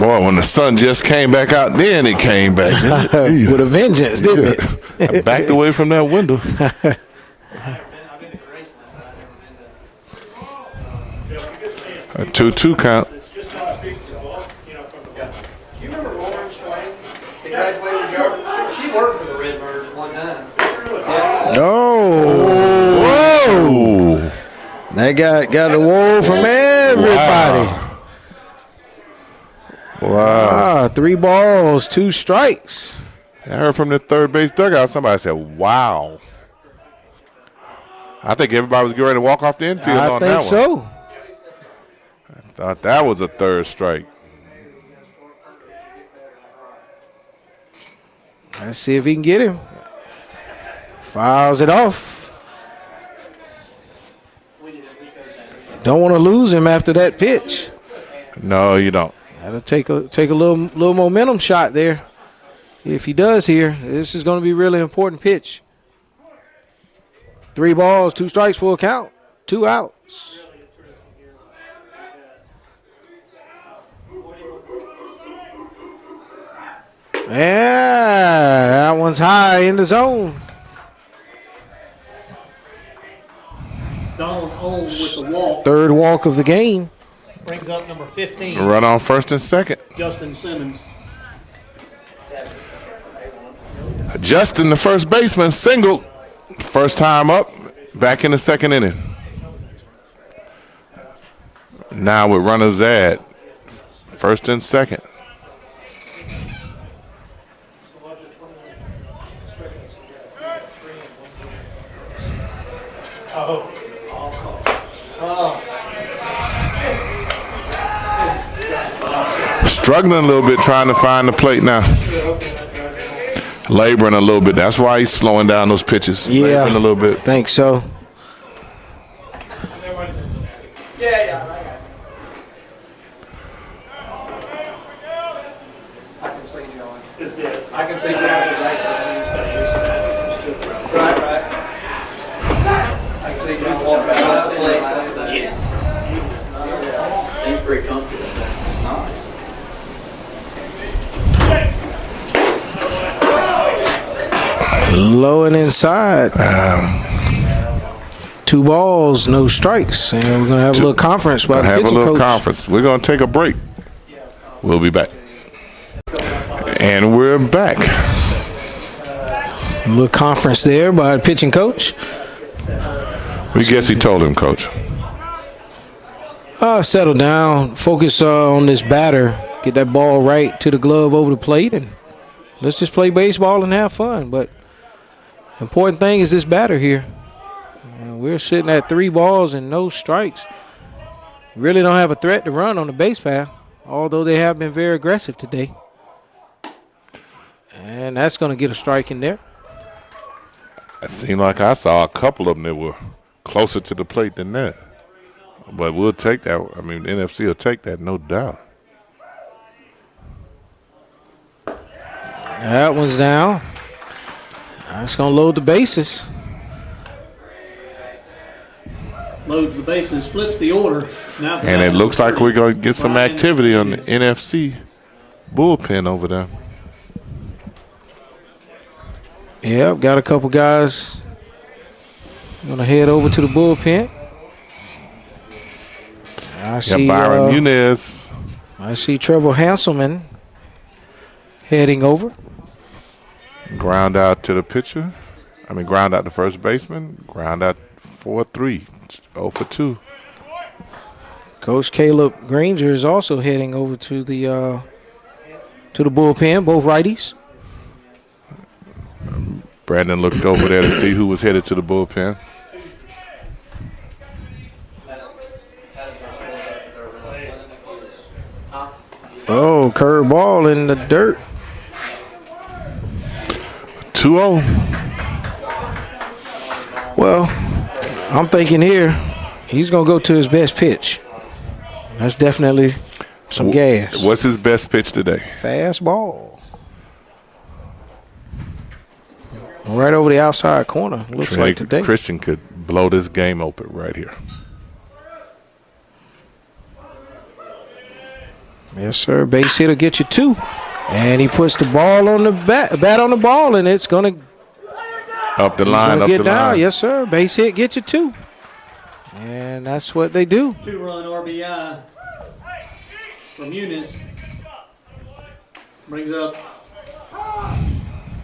Boy, when the sun just came back out, then it came back. With a vengeance, didn't it? I backed away from that window. A 2-2 count. She worked for the Redbirds one time. Oh, whoa! That got a whoa from everybody. Wow. 3 balls, 2 strikes. I heard from the third base dugout, somebody said, wow. I think everybody was getting ready to walk off the infield on that one. I think so. I thought that was a third strike. Let's see if he can get him. Fouls it off. Don't want to lose him after that pitch. No, you don't. Gotta take a little momentum shot there. If he does here, this is going to be a really important pitch. 3 balls, 2 strikes for a count. 2 outs. Yeah, that one's high in the zone. Donald Ohm with the walk. 3rd walk of the game. Brings up number 15. Run on first and second. Justin Simmons. Justin, the first baseman, singled. First time up, back in the second inning. Now with runners at first and second. struggling a little bit trying to find the plate now. Laboring a little bit. That's why he's slowing down those pitches. Yeah, laboring a little bit. Think so. Yeah. I can see John. Right. I can see John walking across the plate. Yeah. Seems pretty comfortable. Low and inside. 2 balls, no strikes, and we're gonna have a little conference by the pitching coach. Have a little conference. We're gonna take a break. We'll be back. And we're back. A little conference there by the pitching coach. We guess he told him, Coach. Settle down, focus on this batter, get that ball right to the glove over the plate, and let's just play baseball and have fun. But important thing is this batter here. We're sitting at 3 balls and no strikes. Really don't have a threat to run on the base path, although they have been very aggressive today. And that's going to get a strike in there. It seemed like I saw a couple of them that were closer to the plate than that. But we'll take that. I mean, the NFC will take that, no doubt. That one's down. That's going to load the bases. Loads the bases, flips the order. Now and it looks like we're going to get some activity on the NFC bullpen over there. Yep, got a couple guys going to head over to the bullpen. I see Byron Muniz. I see Trevor Hanselman heading over. Ground out to the pitcher. Ground out to first baseman. Ground out 4-3. 0 for 2. Coach Caleb Granger is also heading over to the bullpen, both righties. Brandon looked over there to see who was headed to the bullpen. Oh, curve ball in the dirt. 2-0. Well, I'm thinking here he's going to go to his best pitch. That's definitely some gas. What's his best pitch today? Fastball. Right over the outside corner, looks Trinity like today. Christian could blow this game open right here. Yes, sir. Base hit will get you 2. And he puts the ball on the bat on the ball, and it's going to up the line, up get the down. line. Yes, sir. Base hit get you 2. And that's what they do. 2-run RBI from Muniz. Brings up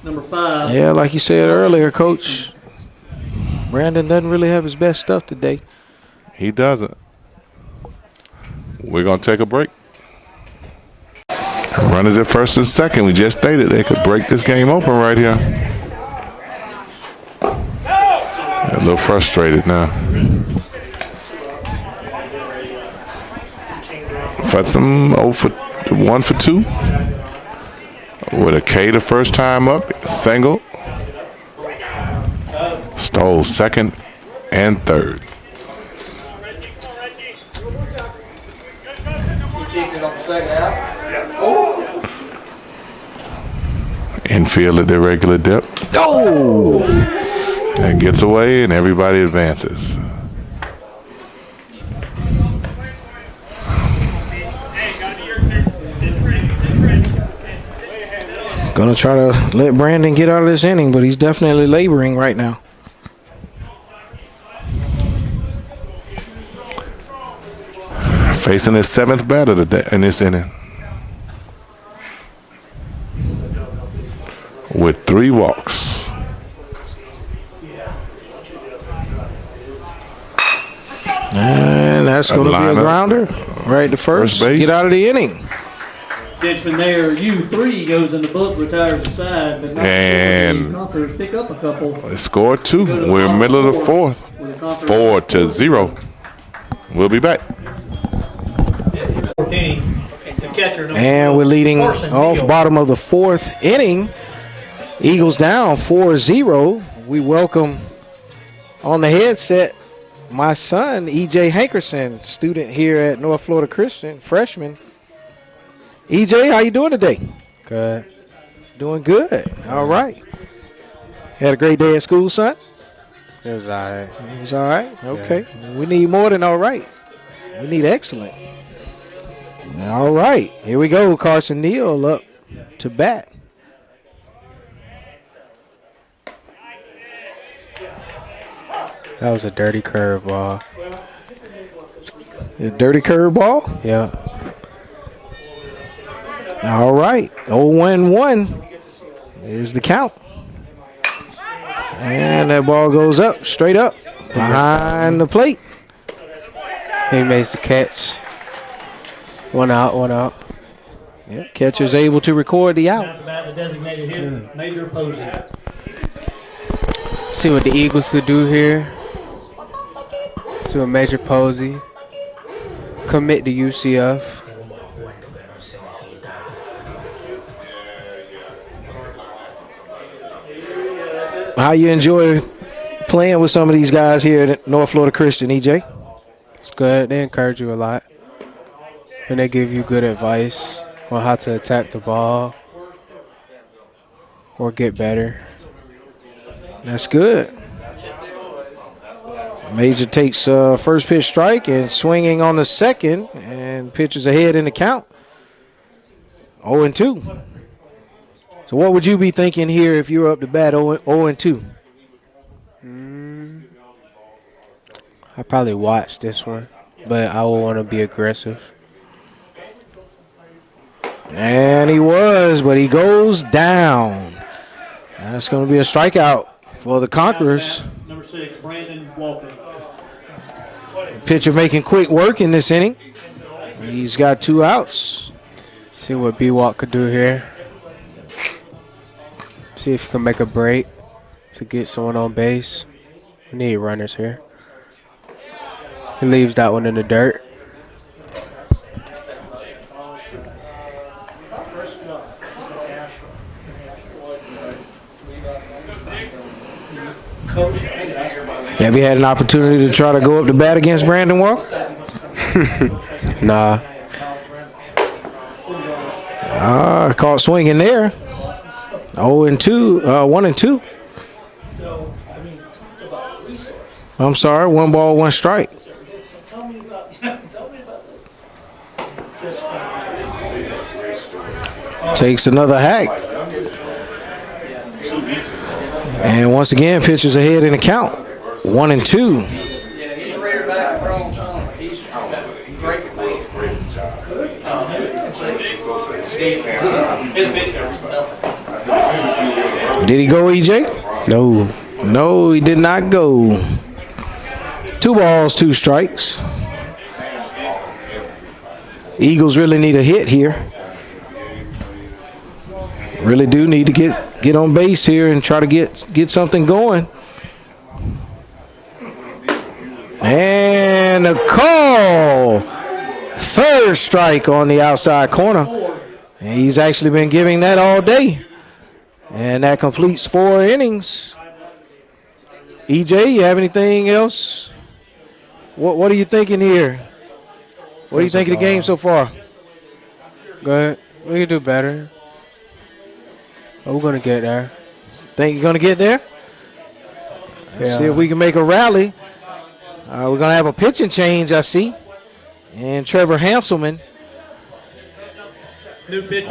number 5. Yeah, like you said earlier, Coach, Brandon doesn't really have his best stuff today. He doesn't. We're going to take a break. Runners at first and second. We just stated they could break this game open right here. A little frustrated now. Futsum 1 for 2. With a K the first time up. Single. Stole second and third. Infield at their regular depth. Oh! And gets away, and everybody advances. Gonna try to let Brandon get out of this inning, but he's definitely laboring right now. Facing his 7th batter today in this inning. With 3 walks. And that's going to be a grounder. Right to first base. Get out of the inning. Ditchman there, U3 goes in the book, retires the side, but and Conquerors pick up a couple. Scored 2. We're in the middle of the 4th. 4-0. We'll be back. 4th inning. The catcher. And we're leading off bottom of the 4th inning. Eagles down 4-0. We welcome on the headset my son, E.J. Hankerson, student here at North Florida Christian, freshman. E.J., how you doing today? Good. Doing good. All right. Had a great day at school, son? It was all right. It was all right? Okay. Yeah. We need more than all right. We need excellent. All right. Here we go. Carson Neal up to bat. That was a dirty curveball. A dirty curveball? Yeah. All right. 0-1-1 is the count. And that ball goes up, straight up, behind the plate. He makes the catch. 1 out, 1 out. Yep. Catcher's able to record the out. The designated hitter, Major Posey. See what the Eagles could do here. See what Major Posey commit to UCF. How you enjoy playing with some of these guys here at North Florida Christian, EJ? It's good. They encourage you a lot. And they give you good advice on how to attack the ball or get better. That's good. Major takes first pitch strike and swinging on the second and pitches ahead in the count. 0-2. So what would you be thinking here if you were up to bat 0-2? I probably watched this one, but I would want to be aggressive. And he was, but he goes down. That's going to be a strikeout for the Conquerors. Number 6, Brandon Walker. Pitcher making quick work in this inning. He's got 2 outs. See what B-Walk could do here. See if he can make a break to get someone on base. We need runners here. He leaves that one in the dirt. Have you had an opportunity to try to go up to bat against Brandon Walker? Nah. Caught swinging there. 0-2, 1-2. I'm sorry, 1 ball, 1 strike. Takes another hack. And once again, pitchers ahead in the count. 1-2. Did he go, EJ? No. No, he did not go. 2 balls, 2 strikes. Eagles really need a hit here. Really do need to get on base here and try to get something going. And a call. 3rd strike on the outside corner. And he's actually been giving that all day. And that completes 4 innings. EJ, you have anything else? What are you thinking here? What do you think of the game so far? Good. We can do better. But we're going to get there. Think you're going to get there? Let's see if we can make a rally. We're going to have a pitching change, I see. And Trevor Hanselman.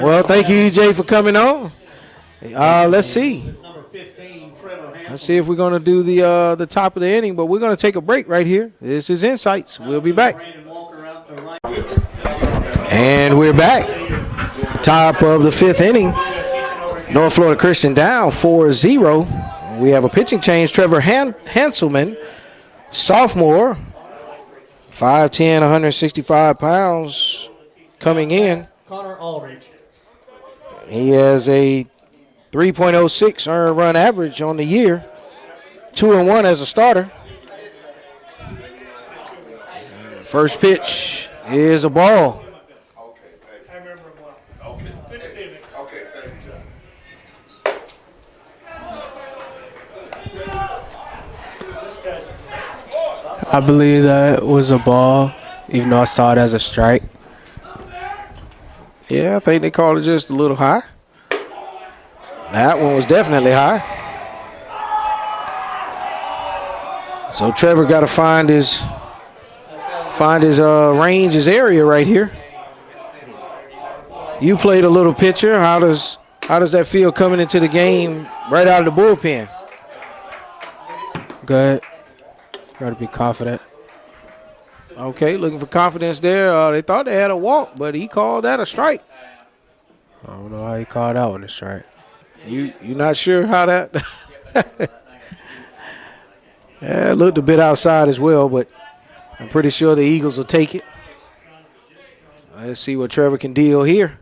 Well, thank you, EJ, for coming on. Let's see. Let's see if we're going to do the top of the inning, but we're going to take a break right here. This is INSiiGHTS. We'll be back. And we're back. Top of the 5th inning. North Florida Christian down 4-0. We have a pitching change. Trevor Hanselman, sophomore, 5'10", 165 pounds, coming in. Connor Aldridge. He has a 3.06 earned run average on the year. 2-1 as a starter. First pitch is a ball. I believe that was a ball, even though I saw it as a strike. Yeah, I think they called it just a little high. That one was definitely high. So Trevor got to find his range, his area right here. You played a little pitcher. How does that feel coming into the game right out of the bullpen? Good. Got to be confident. Okay, looking for confidence there. They thought they had a walk, but he called that a strike. I don't know how he called that one a strike. You're not sure how that? Yeah, it looked a bit outside as well, but I'm pretty sure the Eagles will take it. Let's see what Trevor can deal here.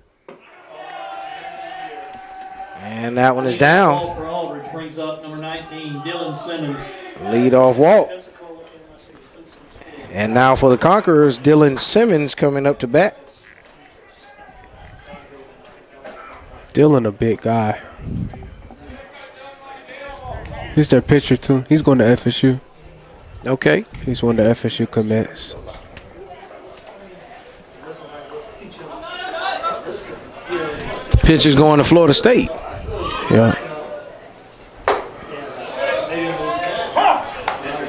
And that one is down. Ball for Aldridge brings up number 19, Dylan Simmons. Lead-off walk. And now for the Conquerors, Dylan Simmons coming up to bat. Dylan a big guy. He's their pitcher too. He's going to FSU. Okay. He's one of the FSU commits. Pitcher's going to Florida State. Yeah.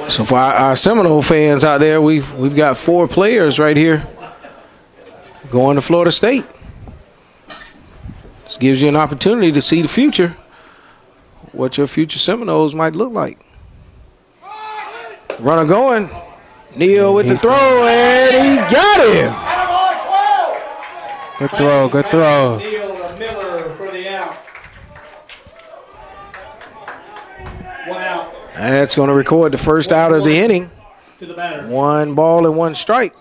So for our Seminole fans out there, we've got 4 players right here going to Florida State. This gives you an opportunity to see the future, what your future Seminoles might look like. Runner going. Neal with the throw, and he got him. Good throw, good throw. Neal to Miller for the out. 1 out That's going to record the first out of the inning. to the batter. 1 ball and 1 strike.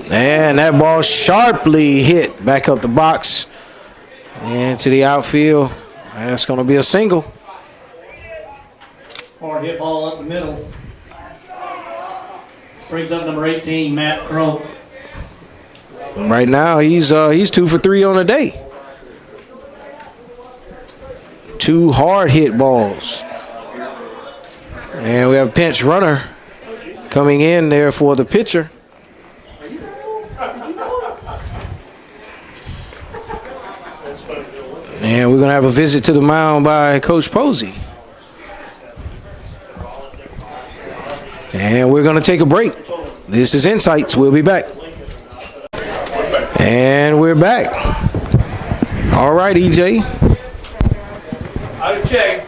And that ball sharply hit back up the box and to the outfield. That's going to be a single. Hard hit ball up the middle. Brings up number 18, Matt Crump. Right now, he's 2 for 3 on the day. 2 hard hit balls. And we have a pinch runner coming in there for the pitcher. And we're going to have a visit to the mound by Coach Posey. And we're going to take a break. This is Insights. We'll be back. And we're back. All right, EJ. I'll check.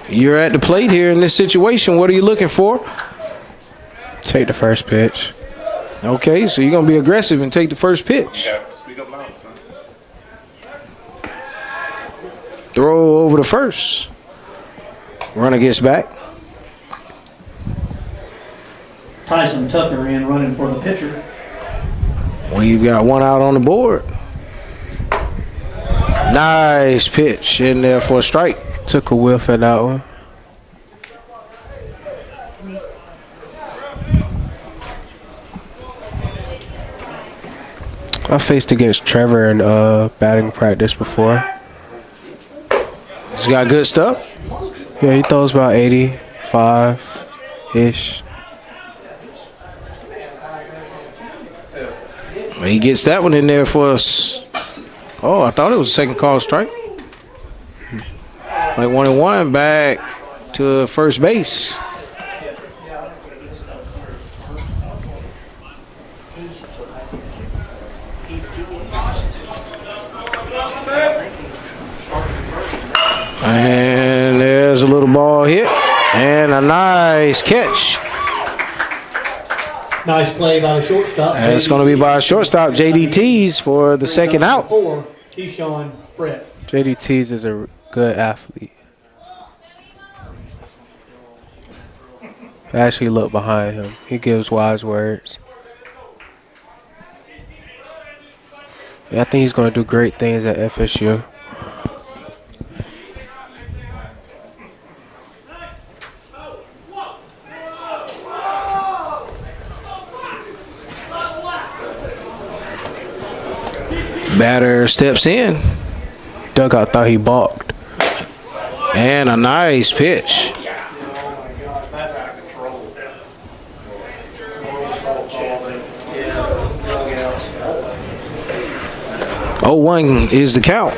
You're at the plate here in this situation. What are you looking for? Take the first pitch. Okay, so you're going to be aggressive and take the first pitch. Speak up loud, son. Throw over the first. Runner gets back. Tyson Tucker in running for the pitcher. We've got 1 out on the board. Nice pitch in there for a strike. Took a whiff at that one. I faced against Trevor in batting practice before. He's got good stuff. Yeah, he throws about 85-ish. He gets that one in there for us. Oh, I thought it was a second call strike. Like 1-1 back to first base. And there's a little ball hit and a nice catch. Nice play by the shortstop. And it's going to be by shortstop JDTs for the second out. For Keyshawn Fred. JDTs is a good athlete. I actually look behind him. He gives wise words. Yeah, I think he's going to do great things at FSU. Batter steps in. Dugout thought he balked. And a nice pitch. Oh, 1 is the count.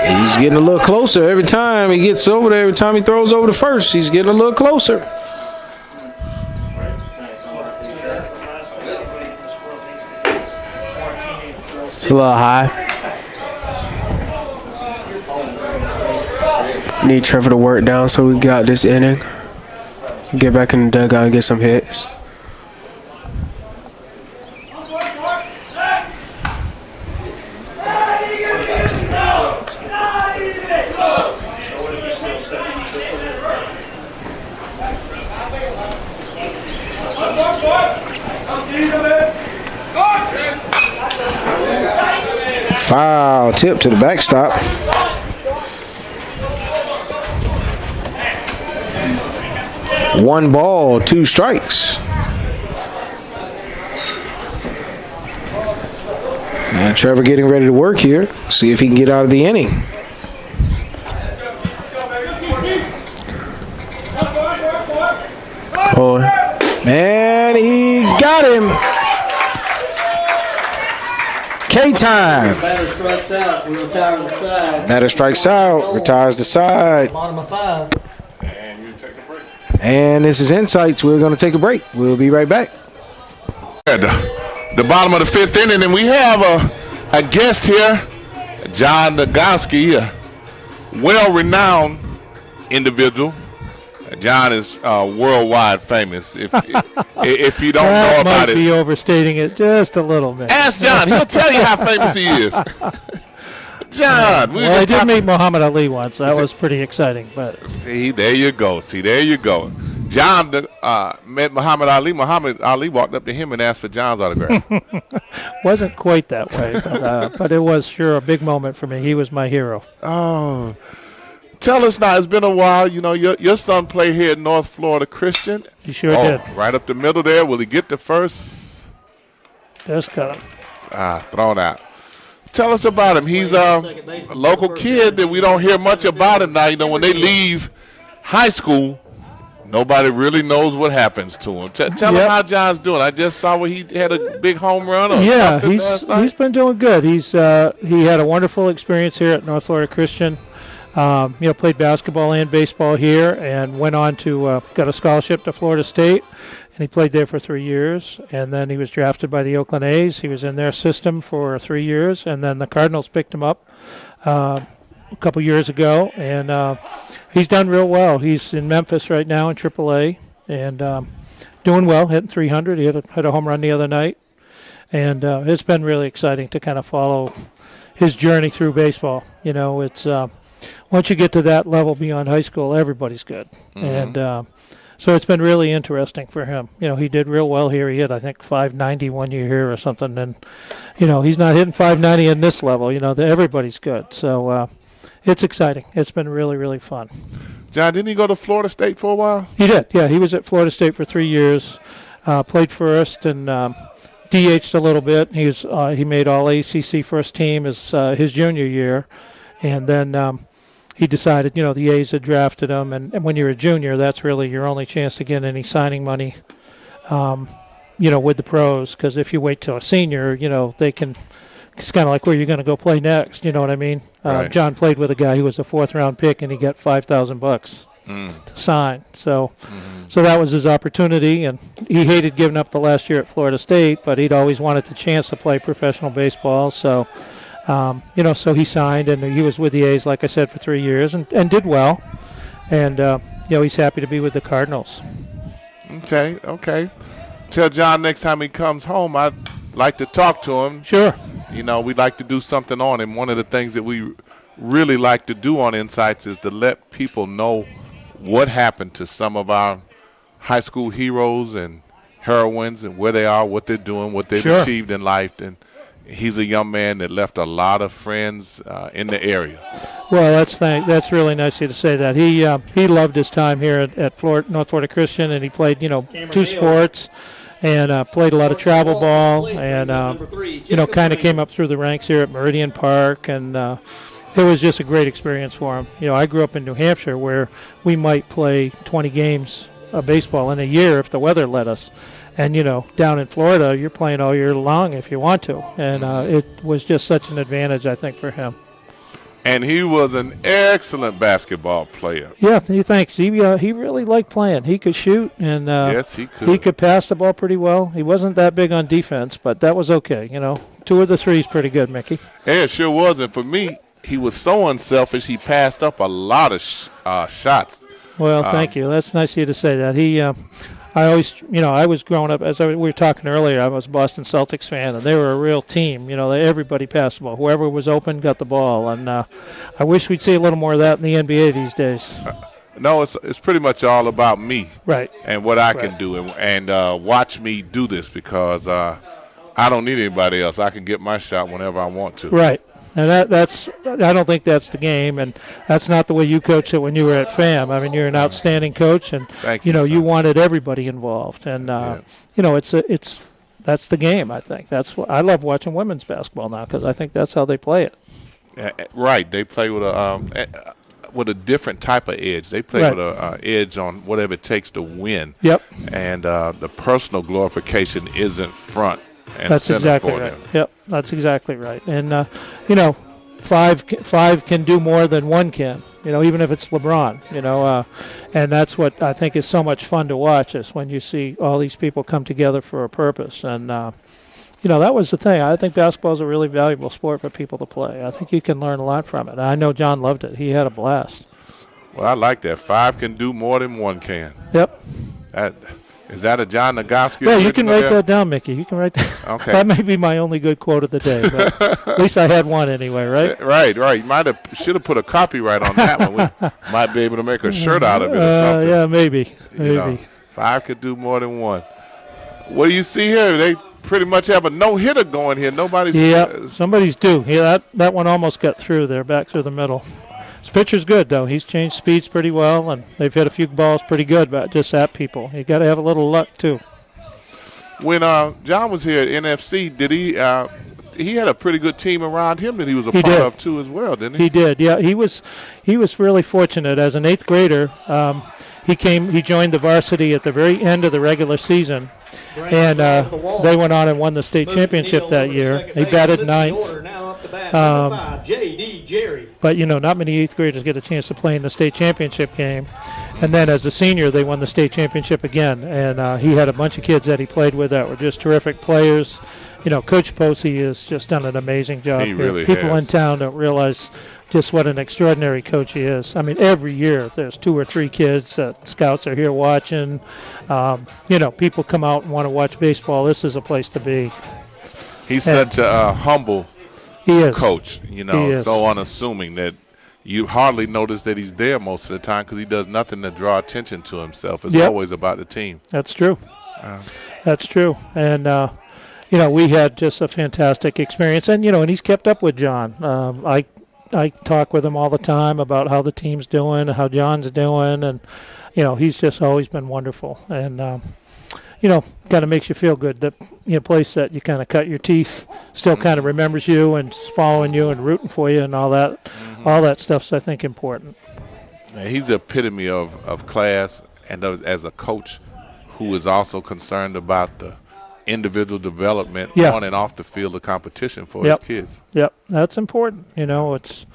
He's getting a little closer every time he gets over there. Every time he throws over to first, he's getting a little closer. It's a little high. Need Trevor to work down so we got this inning. Get back in the dugout and get some hits. Foul tip to the backstop. One ball, 2 strikes. And Trevor getting ready to work here. See if he can get out of the inning. Oh, And he got him. K-time. Batter strikes out. We retire the side. Batter strikes out, retires the side. Bottom of 5. And this is Insights. We're going to take a break. We'll be right back. At the bottom of the 5th inning, and we have a guest here, John Nagowski, a well-renowned individual. John is worldwide famous. If you don't know about might be overstating it just a little bit. ask John. He'll tell you how famous he is. John. Well, I did meet Muhammad Ali once. That was pretty exciting. But see, there you go. John met Muhammad Ali. Muhammad Ali walked up to him and asked for John's autograph. wasn't quite that way. But it was sure a big moment for me. He was my hero. Oh. Tell us now, it's been a while. You know, your son played here at North Florida Christian. He sure did. Right up the middle there. Will he get the first? Just cut him. Thrown out. Tell us about him. He's a local kid that we don't hear much about him now. You know, when they leave high school, nobody really knows what happens to him. Tell him how John's doing. I just saw where he had a big home run. Yeah, he's been doing good. He had a wonderful experience here at North Florida Christian. Played basketball and baseball here, and went on to got a scholarship to Florida State, and he played there for 3 years. And then he was drafted by the Oakland A's. He was in their system for 3 years, and then the Cardinals picked him up a couple years ago, and he's done real well. He's in Memphis right now in AAA, and doing well, hitting 300. He had a home run the other night, and it's been really exciting to kind of follow his journey through baseball. You know, it's once you get to that level beyond high school, everybody's good. Mm-hmm. And so it's been really interesting for him. You know, he did real well here. He hit, I think, 590 1 year here or something. And, he's not hitting 590 in this level. Everybody's good. So it's exciting. It's been really, really fun. John, didn't he go to Florida State for a while? He did, yeah. He was at Florida State for 3 years, played first and DH'd a little bit. He made all ACC first team his junior year. And then he decided, the A's had drafted him. And when you're a junior, that's really your only chance to get any signing money, with the pros. Because if you wait till a senior, they can – it's kind of like where you're going to go play next. You know what I mean? Right. John played with a guy who was a 4th-round pick, and he got $5,000 to sign. So that was his opportunity. And he hated giving up the last year at Florida State, but he'd always wanted the chance to play professional baseball. So – so he signed, and he was with the A's, like I said, for 3 years and did well. And, he's happy to be with the Cardinals. Okay. Tell John next time he comes home, I'd like to talk to him. Sure. We'd like to do something on him. One of the things that we really like to do on Insights is to let people know what happened to some of our high school heroes and heroines and where they are, what they're doing, what they've achieved in life. And he's a young man that left a lot of friends in the area. Well, that's really nice of you to say that. He loved his time here at North Florida Christian, and he played 2 sports, and played a lot of travel ball, and kind of came up through the ranks here at Meridian Park, and it was just a great experience for him. I grew up in New Hampshire where we might play 20 games of baseball in a year if the weather let us. And, down in Florida, you're playing all year long if you want to. And it was just such an advantage, I think, for him. And he was an excellent basketball player. Yeah, thanks. He really liked playing. He could shoot, and yes, he could. He could pass the ball pretty well. He wasn't that big on defense, but that was okay. 2 of the 3's pretty good, Mickey. Yeah, it sure was. And for me, he was so unselfish, he passed up a lot of shots. Well, thank you. That's nice of you to say that. I always, I was growing up, we were talking earlier, I was a Boston Celtics fan, and they were a real team. Everybody passed the ball. Whoever was open got the ball. And I wish we'd see a little more of that in the NBA these days. No, it's pretty much all about me. Right. And what I can do. And watch me do this because I don't need anybody else. I can get my shot whenever I want to. Right. And that's I don't think that's the game, and that's not the way you coached it when you were at FAM. I mean, you're an outstanding coach, and you wanted everybody involved, and that's the game. I think that's what I love watching women's basketball now because I think that's how they play it. Right, they play with a different type of edge. They play with an edge on whatever it takes to win. Yep. And the personal glorification isn't front. That's exactly right. Yep, that's exactly right. And five can do more than one can. Even if it's LeBron. And that's what I think is so much fun to watch is when you see all these people come together for a purpose. And that was the thing. I think basketball is a really valuable sport for people to play. I think you can learn a lot from it. I know John loved it. He had a blast. Well, I like that. 5 can do more than 1 can. Yep. Is that a John Nagowski? Yeah, you can write that down, Mickey. You can write that. Okay. That may be my only good quote of the day, but at least I had one anyway, right? Right. You should have put a copyright on that one. We might be able to make a shirt out of it or something. Yeah, maybe. 5 could do more than 1. What do you see here? They pretty much have a no-hitter going here. Somebody's due. Yeah, that one almost got through there, back through the middle. His pitcher's good, though. He's changed speeds pretty well, and they've hit a few balls pretty good, but just at people. You got to have a little luck, too. When John was here at NFC, did he had a pretty good team around him that he was a part of, too, as well, didn't he? He did, yeah. He was really fortunate. As an 8th grader, he joined the varsity at the very end of the regular season, and they went on and won the state championship that year. He batted 9th. But, not many 8th graders get a chance to play in the state championship game. And then as a senior, they won the state championship again. And he had a bunch of kids that he played with that were just terrific players. Coach Posey has just done an amazing job. He really People has. in town don't realize just what an extraordinary coach he is. I mean, every year there's 2 or 3 kids that scouts are here watching. People come out and want to watch baseball. This is a place to be. He's such a humble coach, He is. so unassuming that you hardly notice that he's there most of the time because he does nothing to draw attention to himself. It's always about the team. That's true. That's true. And, we had just a fantastic experience. And, and he's kept up with John. I talk with him all the time about how the team's doing, how John's doing. And, he's just always been wonderful. And, kind of makes you feel good that a place that you kind of cut your teeth still kind of remembers you and is following you and rooting for you and all that. Mm-hmm. All that stuff's, I think, important. He's the epitome of class and as a coach who is also concerned about the individual development on and off the field of competition for his kids. Yep, that's important. It's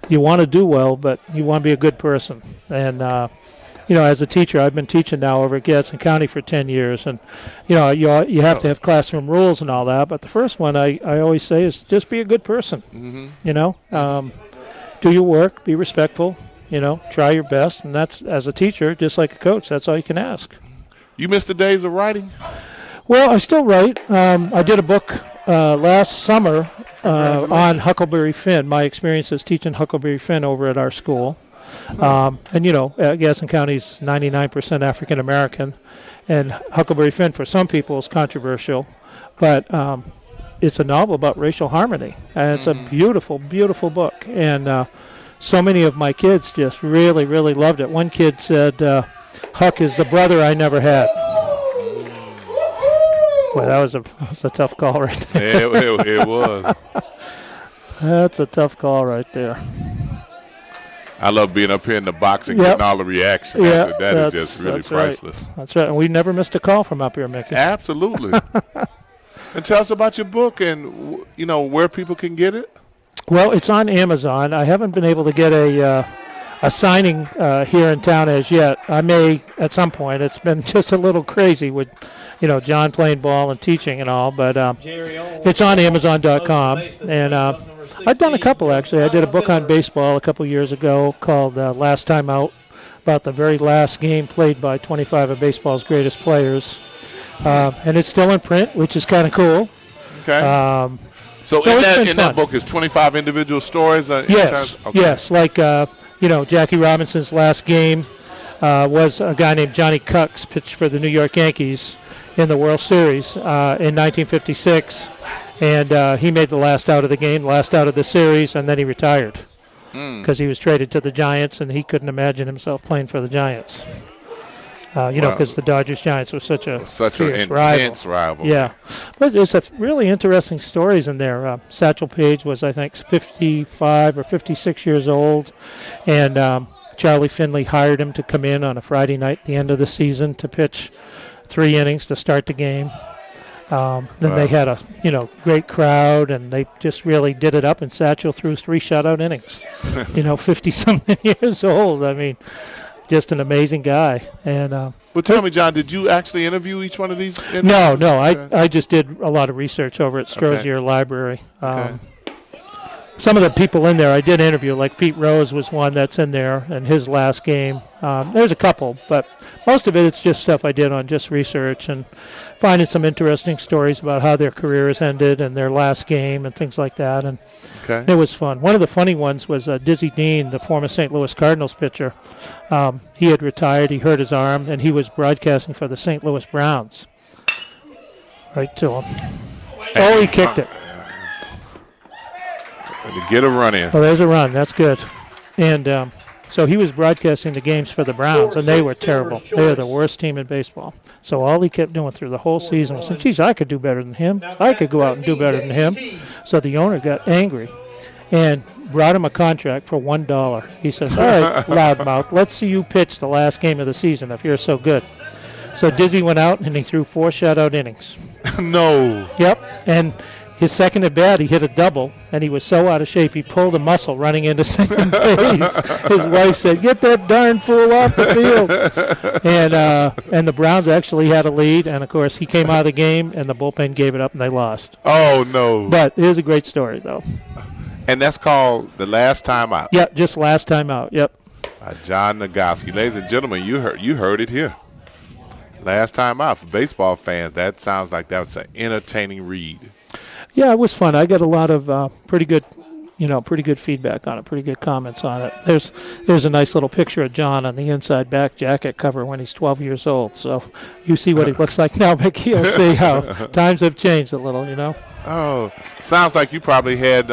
you want to do well, but you want to be a good person. And as a teacher, I've been teaching now over at Gadsden County for 10 years, and you have to have classroom rules and all that. But the first one I always say is just be a good person. Mm-hmm. Do your work, be respectful. Try your best, and that's as a teacher, just like a coach. That's all you can ask. You miss the days of writing? Well, I still write. I did a book last summer on Huckleberry Finn. My experiences teaching Huckleberry Finn over at our school. Gadsden County is 99% African American, and Huckleberry Finn for some people is controversial, but it's a novel about racial harmony, and it's a beautiful, beautiful book. And so many of my kids just really, really loved it. One kid said, "Huck is the brother I never had." Boy, that was a tough call right there. It was. That's a tough call right there. I love being up here in the box and getting all the reaction. Yeah, that is just really priceless. Right. That's right. And we never missed a call from up here, Mickey. Absolutely. And tell us about your book and, where people can get it. Well, it's on Amazon. I haven't been able to get a signing here in town as yet. I may at some point. It's been just a little crazy with, John playing ball and teaching and all. But it's on Amazon.com. And I've done a couple, actually. I did a book on baseball a couple years ago called Last Time Out, about the very last game played by 25 of baseball's greatest players. And it's still in print, which is kind of cool. Okay. So in that book is 25 individual stories? Yes, okay. Yes. Like, Jackie Robinson's last game was a guy named Johnny Cucks, pitched for the New York Yankees in the World Series in 1956. And he made the last out of the game, last out of the series, and then he retired because he was traded to the Giants, and he couldn't imagine himself playing for the Giants. Because the Dodgers-Giants were such an intense rival. Yeah. But there's really interesting stories in there. Satchel Paige was, I think, 55 or 56 years old, and Charlie Finley hired him to come in on a Friday night at the end of the season to pitch 3 innings to start the game. Then they had a great crowd, and they just really did it up, and Satchel threw 3 shutout innings. 50-something years old. I mean, just an amazing guy. And well, tell me, John, did you actually interview each one of these? No. I just did a lot of research over at Strozier Library. Some of the people in there I did interview, like Pete Rose was one that's in there, and his last game. There's a couple, but most of it's just stuff I did on just research and finding some interesting stories about how their careers ended and their last game and things like that. And it was fun. One of the funny ones was Dizzy Dean, the former St. Louis Cardinals pitcher. He had retired. He hurt his arm, and he was broadcasting for the St. Louis Browns. Right to him. Oh, he kicked it. To get a run in. Oh, there's a run. That's good. And so he was broadcasting the games for the Browns, and they were terrible. They were the worst team in baseball. So all he kept doing through the whole season was saying, geez, I could do better than him. I could go out and do better than him. So the owner got angry and brought him a contract for $1. He says, all right, loudmouth, let's see you pitch the last game of the season if you're so good. So Dizzy went out, and he threw 4 shutout innings. No. Yep. And his second at bat, he hit a double, and he was so out of shape he pulled a muscle running into second base. His wife said, "Get that darn fool off the field." And the Browns actually had a lead, and of course he came out of the game, and the bullpen gave it up, and they lost. Oh no! But it is a great story, though. And that's called The Last Time Out. Yep, just Last Time Out. Yep. By John Nagowski, ladies and gentlemen, you heard it here. Last Time Out for baseball fans. That sounds like that was an entertaining read. Yeah, it was fun. I got a lot of pretty good feedback on it, pretty good comments on it. There's a nice little picture of John on the inside back jacket cover when he's 12 years old. So you see what he looks like now, Mickey. You'll see how times have changed a little, Oh, sounds like you probably had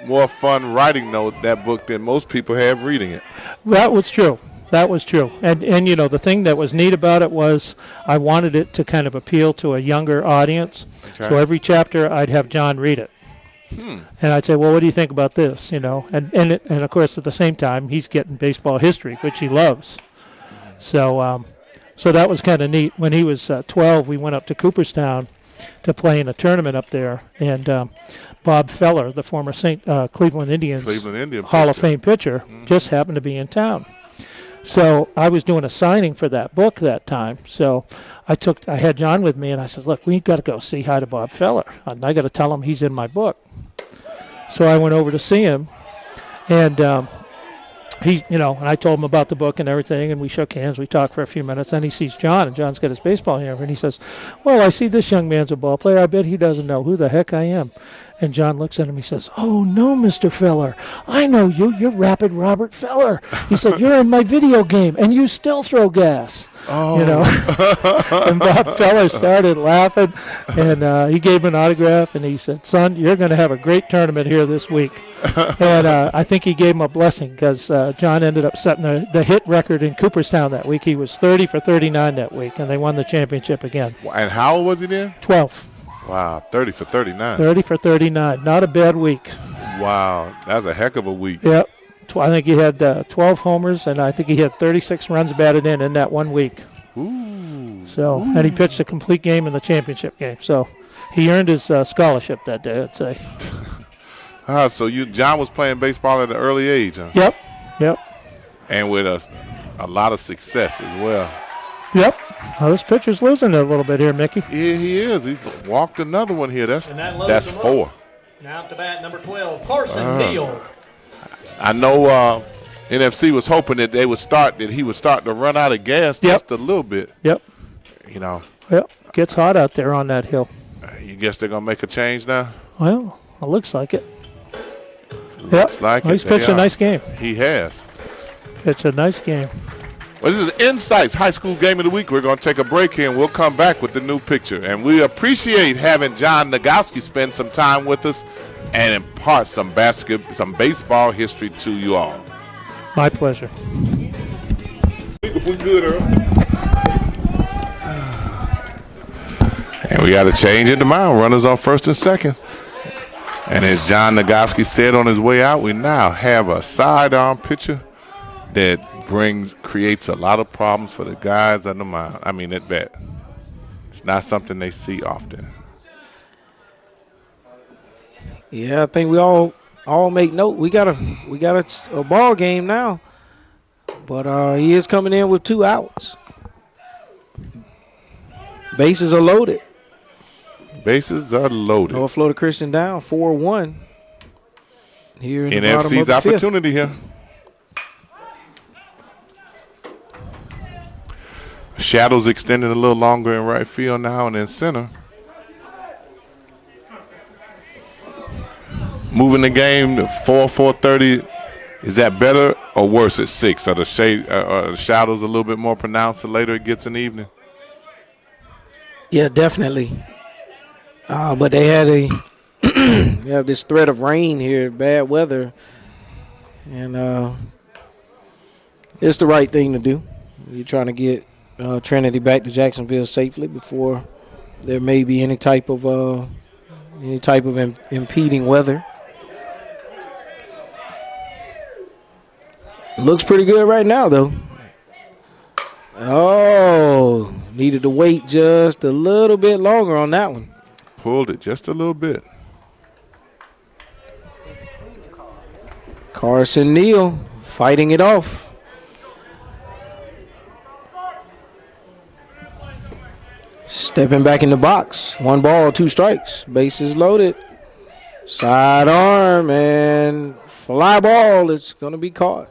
more fun writing that book than most people have reading it. That was true. And the thing that was neat about it was I wanted it to kind of appeal to a younger audience. Okay. So every chapter I'd have John read it. And I'd say, well, what do you think about this? And of course at the same time he's getting baseball history, which he loves. So that was kind of neat. When he was 12, we went up to Cooperstown to play in a tournament up there, and Bob Feller, the former Cleveland Indians Hall of Fame pitcher, just happened to be in town. So I was doing a signing for that book that time. So I had John with me, and I said, look, we got to go say hi to Bob Feller. And I got to tell him he's in my book. So I went over to see him, and and I told him about the book and everything, and we shook hands. We talked for a few minutes. Then he sees John, and John's got his baseball hammer, and he says, well, I see this young man's a ball player. I bet he doesn't know who the heck I am. And John looks at him. He says, oh, no, Mr. Feller. I know you. You're Rapid Robert Feller. He said, you're in my video game, and you still throw gas. Oh. And Bob Feller started laughing, and he gave him an autograph, and he said, son, you're going to have a great tournament here this week. And I think he gave him a blessing because John ended up setting the hit record in Cooperstown that week. He was 30 for 39 that week, and they won the championship again. And how old was he then? 12. Wow, 30 for 39. 30 for 39. Not a bad week. Wow, that's a heck of a week. Yep. I think he had 12 homers, and I think he had 36 runs batted in that 1 week. Ooh. So, and he pitched a complete game in the championship game. So he earned his scholarship that day, I'd say. So John was playing baseball at an early age, huh? Yep. And with a lot of success as well. Yep. Well, this pitcher's losing it a little bit here, Mickey. Yeah, he is. He's walked another one here. That's 4. Now up to bat, number 12, Carson Neal. I know NFC was hoping that he would start to run out of gas just a little bit. Yep. You know. Yep. Gets hot out there on that hill. You guess they're going to make a change now? Well, it looks like it. Looks like He's pitched a nice game. He has. It's a nice game. Well, this is INSiiGHTS High School Game of the Week. We're going to take a break here, and we'll come back with the new picture. And we appreciate having John Nagowski spend some time with us and impart some baseball history to you all. My pleasure. We're good, Earl. And we got to change it to mound. Runners on first and second. And as John Nagowski said on his way out, we now have a sidearm pitcher that creates a lot of problems for the guys on the mound. I mean, at bat. It's not something they see often. Yeah, I think we all make note. We got a ball game now, but he is coming in with 2 outs. Bases are loaded. Bases are loaded. North Florida Christian down 4-1 here in the bottom of NFC's the fifth. opportunity here. Shadows extended a little longer in right field now and in center. Moving the game to 4:30. Is that better or worse at 6? Are the shadows a little bit more pronounced the later it gets in the evening? Yeah, definitely. But they had we have this threat of rain here, bad weather, and it's the right thing to do. You're trying to get Trinity back to Jacksonville safely before there may be any type of impeding weather. Looks pretty good right now, though. Oh, needed to wait just a little bit longer on that one. Pulled it just a little bit. Carson Neal fighting it off. Stepping back in the box. 1 ball, 2 strikes. Bases loaded. Sidearm and fly ball. It's going to be caught.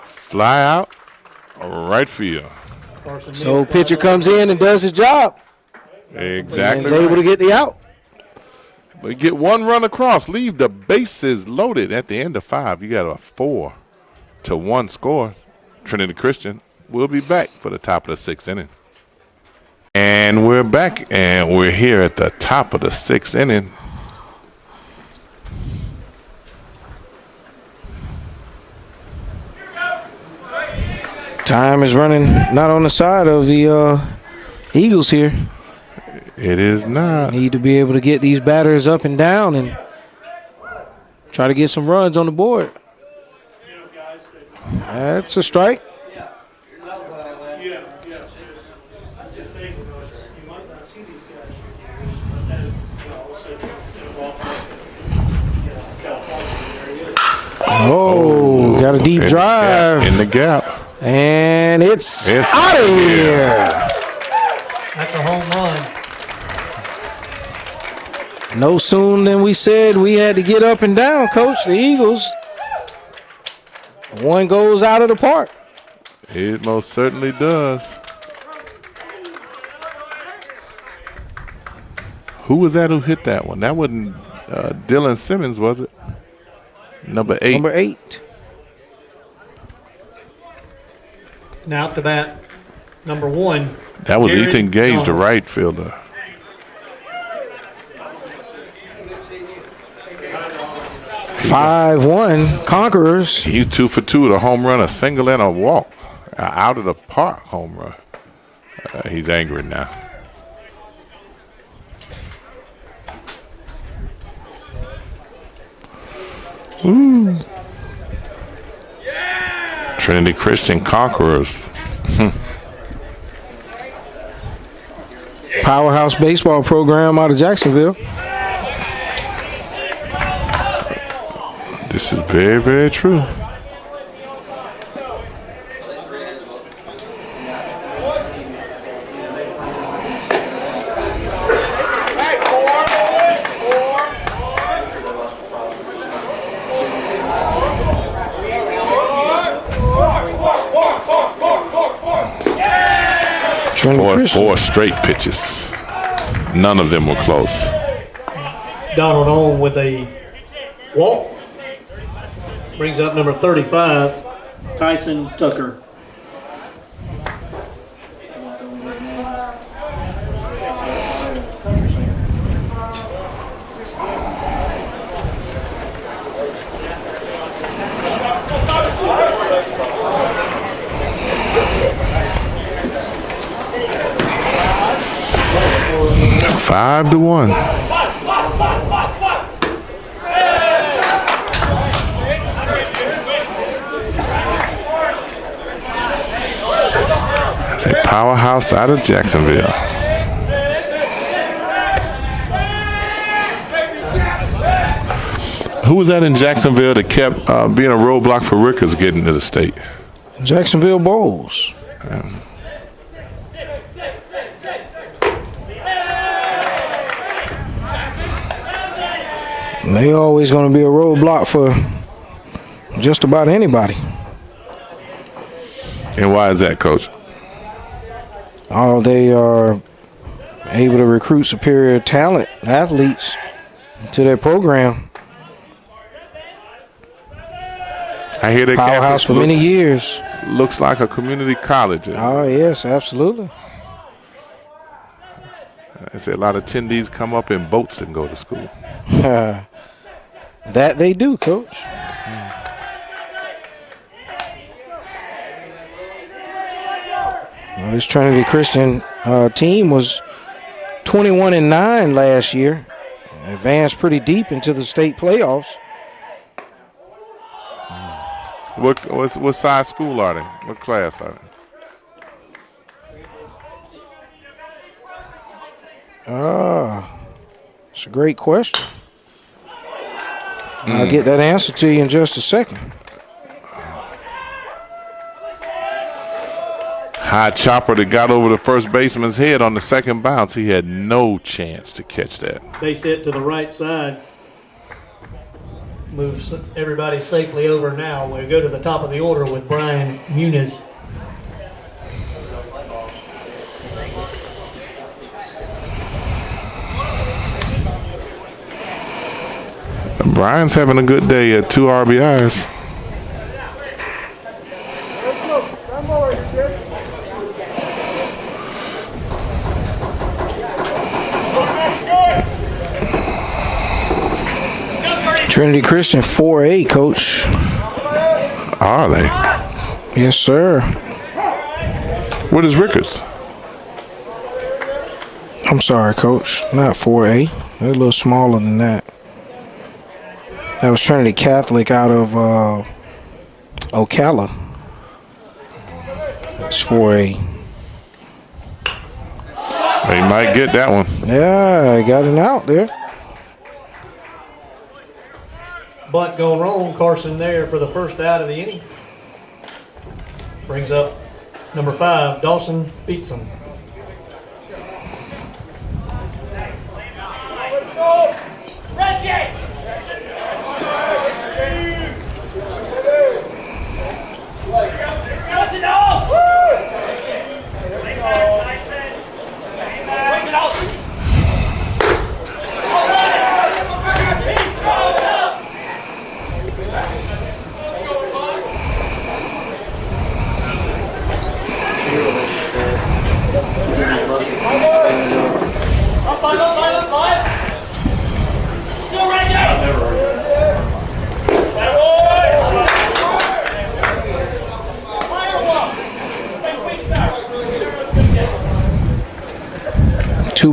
Fly out, right field. So pitcher comes in and does his job. Exactly. And is able to get the out. But get 1 run across, leave the bases loaded at the end of 5. You got a 4-1 score. Trinity Christian will be back for the top of the 6th inning. And we're back, and we're here at the top of the 6th inning. Time is running not on the side of the Eagles here. It is not. Need to be able to get these batters up and down and try to get some runs on the board. That's a strike. Oh, got a deep drive. In the gap. And it's out of here. That's a home run. No sooner than we said we had to get up and down, Coach. The Eagles, 1 goes out of the park. It most certainly does. Who was that who hit that one? That wasn't Dylan Simmons, was it? Number 8. Number 8. Now up to bat, number 1. That was Jared Ethan Gage, the Jones. right fielder. 5-1 Conquerors. He's 2 for 2 with a home run, a single, and a walk. Out of the park home run. He's angry now. Ooh. Trinity Christian Conquerors. Powerhouse baseball program out of Jacksonville. This is very, very true. Four straight pitches. None of them were close. Donald on with a walk. Brings up number 35, Tyson Tucker. Five to 1. That's a powerhouse out of Jacksonville. Who was that in Jacksonville that kept being a roadblock for Rickers getting to the state? Jacksonville Bulls. They always going to be a roadblock for just about anybody. And why is that, Coach? Oh, they are able to recruit superior talent, athletes, to their program. I hear that powerhouse for many years. Looks like a community college. Oh, yes, absolutely. I say a lot of attendees come up in boats and go to school. That they do, Coach. Well, this Trinity Christian team was 21-9 last year. Advanced pretty deep into the state playoffs. What size school are they? What class are they? It's a great question. I'll get that answer to you in just a second. High chopper that got over the first baseman's head on the second bounce. He had no chance to catch that. Base hit to the right side. Moves everybody safely over now. We go to the top of the order with Brian Muniz. Brian's having a good day at 2 RBIs. Trinity Christian 4A, Coach. Are they? Yes, sir. What is Rickers? I'm sorry, Coach. Not 4A. They're a little smaller than that. That was Trinity Catholic out of Ocala. It's 4A. They might get that one. Yeah, got it out there. Bunt going wrong. Carson there for the first out of the inning. Brings up number 5, Dawson Feetson.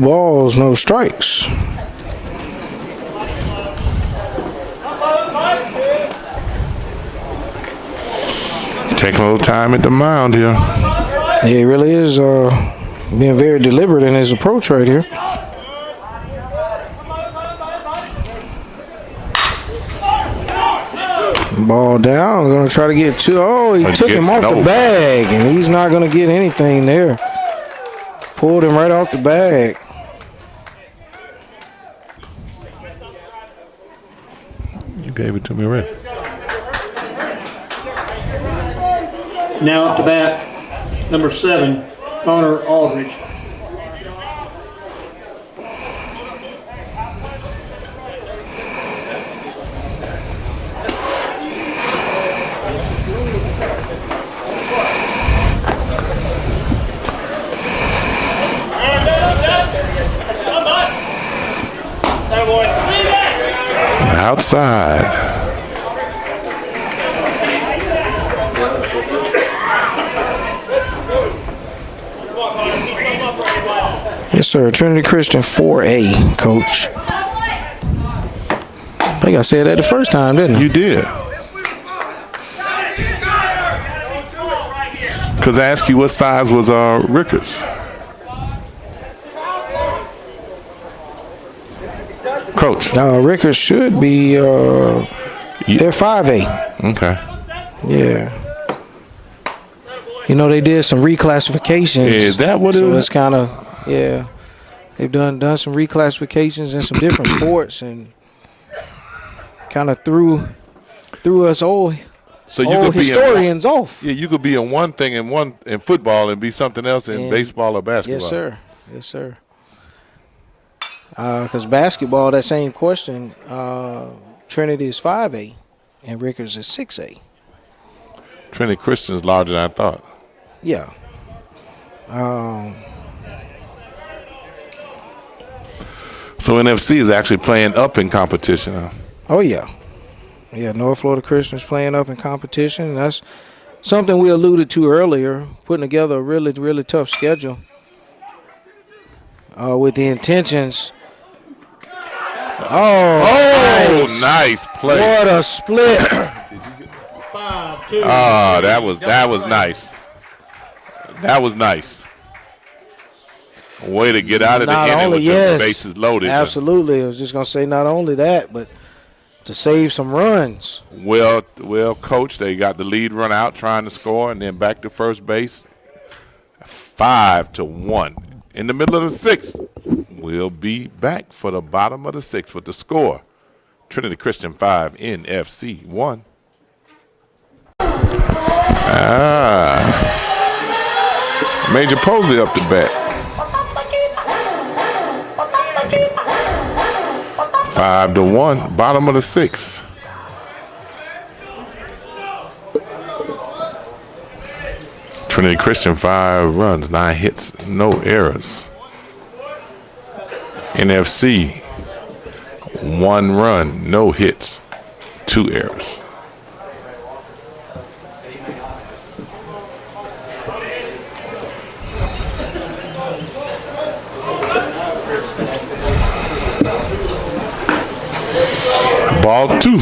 balls, no strikes. Taking a little time at the mound here. Yeah, he really is being very deliberate in his approach right here. Ball down. Going to try to get two. Oh, he took him off the bag, and he's not going to get anything there. Pulled him right off the bag. You gave it to me already. Now up to bat, number 7, Connor Aldridge. Outside. Yes, sir. Trinity Christian 4A, coach. I think I said that the first time, didn't I? You did. Because I asked you what size was Ricketts. Coach. Ricketts should be, they're 5A. Okay. Yeah. You know, they did some reclassifications. Is that what it is? So it's kind of, yeah. They've done some reclassifications in some different sports and kind of threw us old historians off. Yeah, you could be in one thing in football and be something else in baseball or basketball. Yes, sir. Yes, sir. Because basketball, that same question, Trinity is 5A and Ricketts is 6A. Trinity Christian is larger than I thought. Yeah. So NFC is actually playing up in competition. Huh? Oh, yeah. Yeah, North Florida Christian is playing up in competition. And that's something we alluded to earlier, putting together a really, really tough schedule with the intentions. Oh, nice play. What a split. 5-2. That was nice. That was nice. Way to get out of the inning with the bases loaded. Absolutely. I was just going to say not only that, but to save some runs. Well, Coach, they got the lead run out trying to score, and then back to first base. 5-1. In the middle of the 6th. We'll be back for the bottom of the 6th with the score. Trinity Christian 5, NFC 1. Major Posey up to bat. 5-1, bottom of the 6th. Trinity Christian 5 runs, 9 hits, no errors. NFC 1 run, no hits, 2 errors. Ball 2.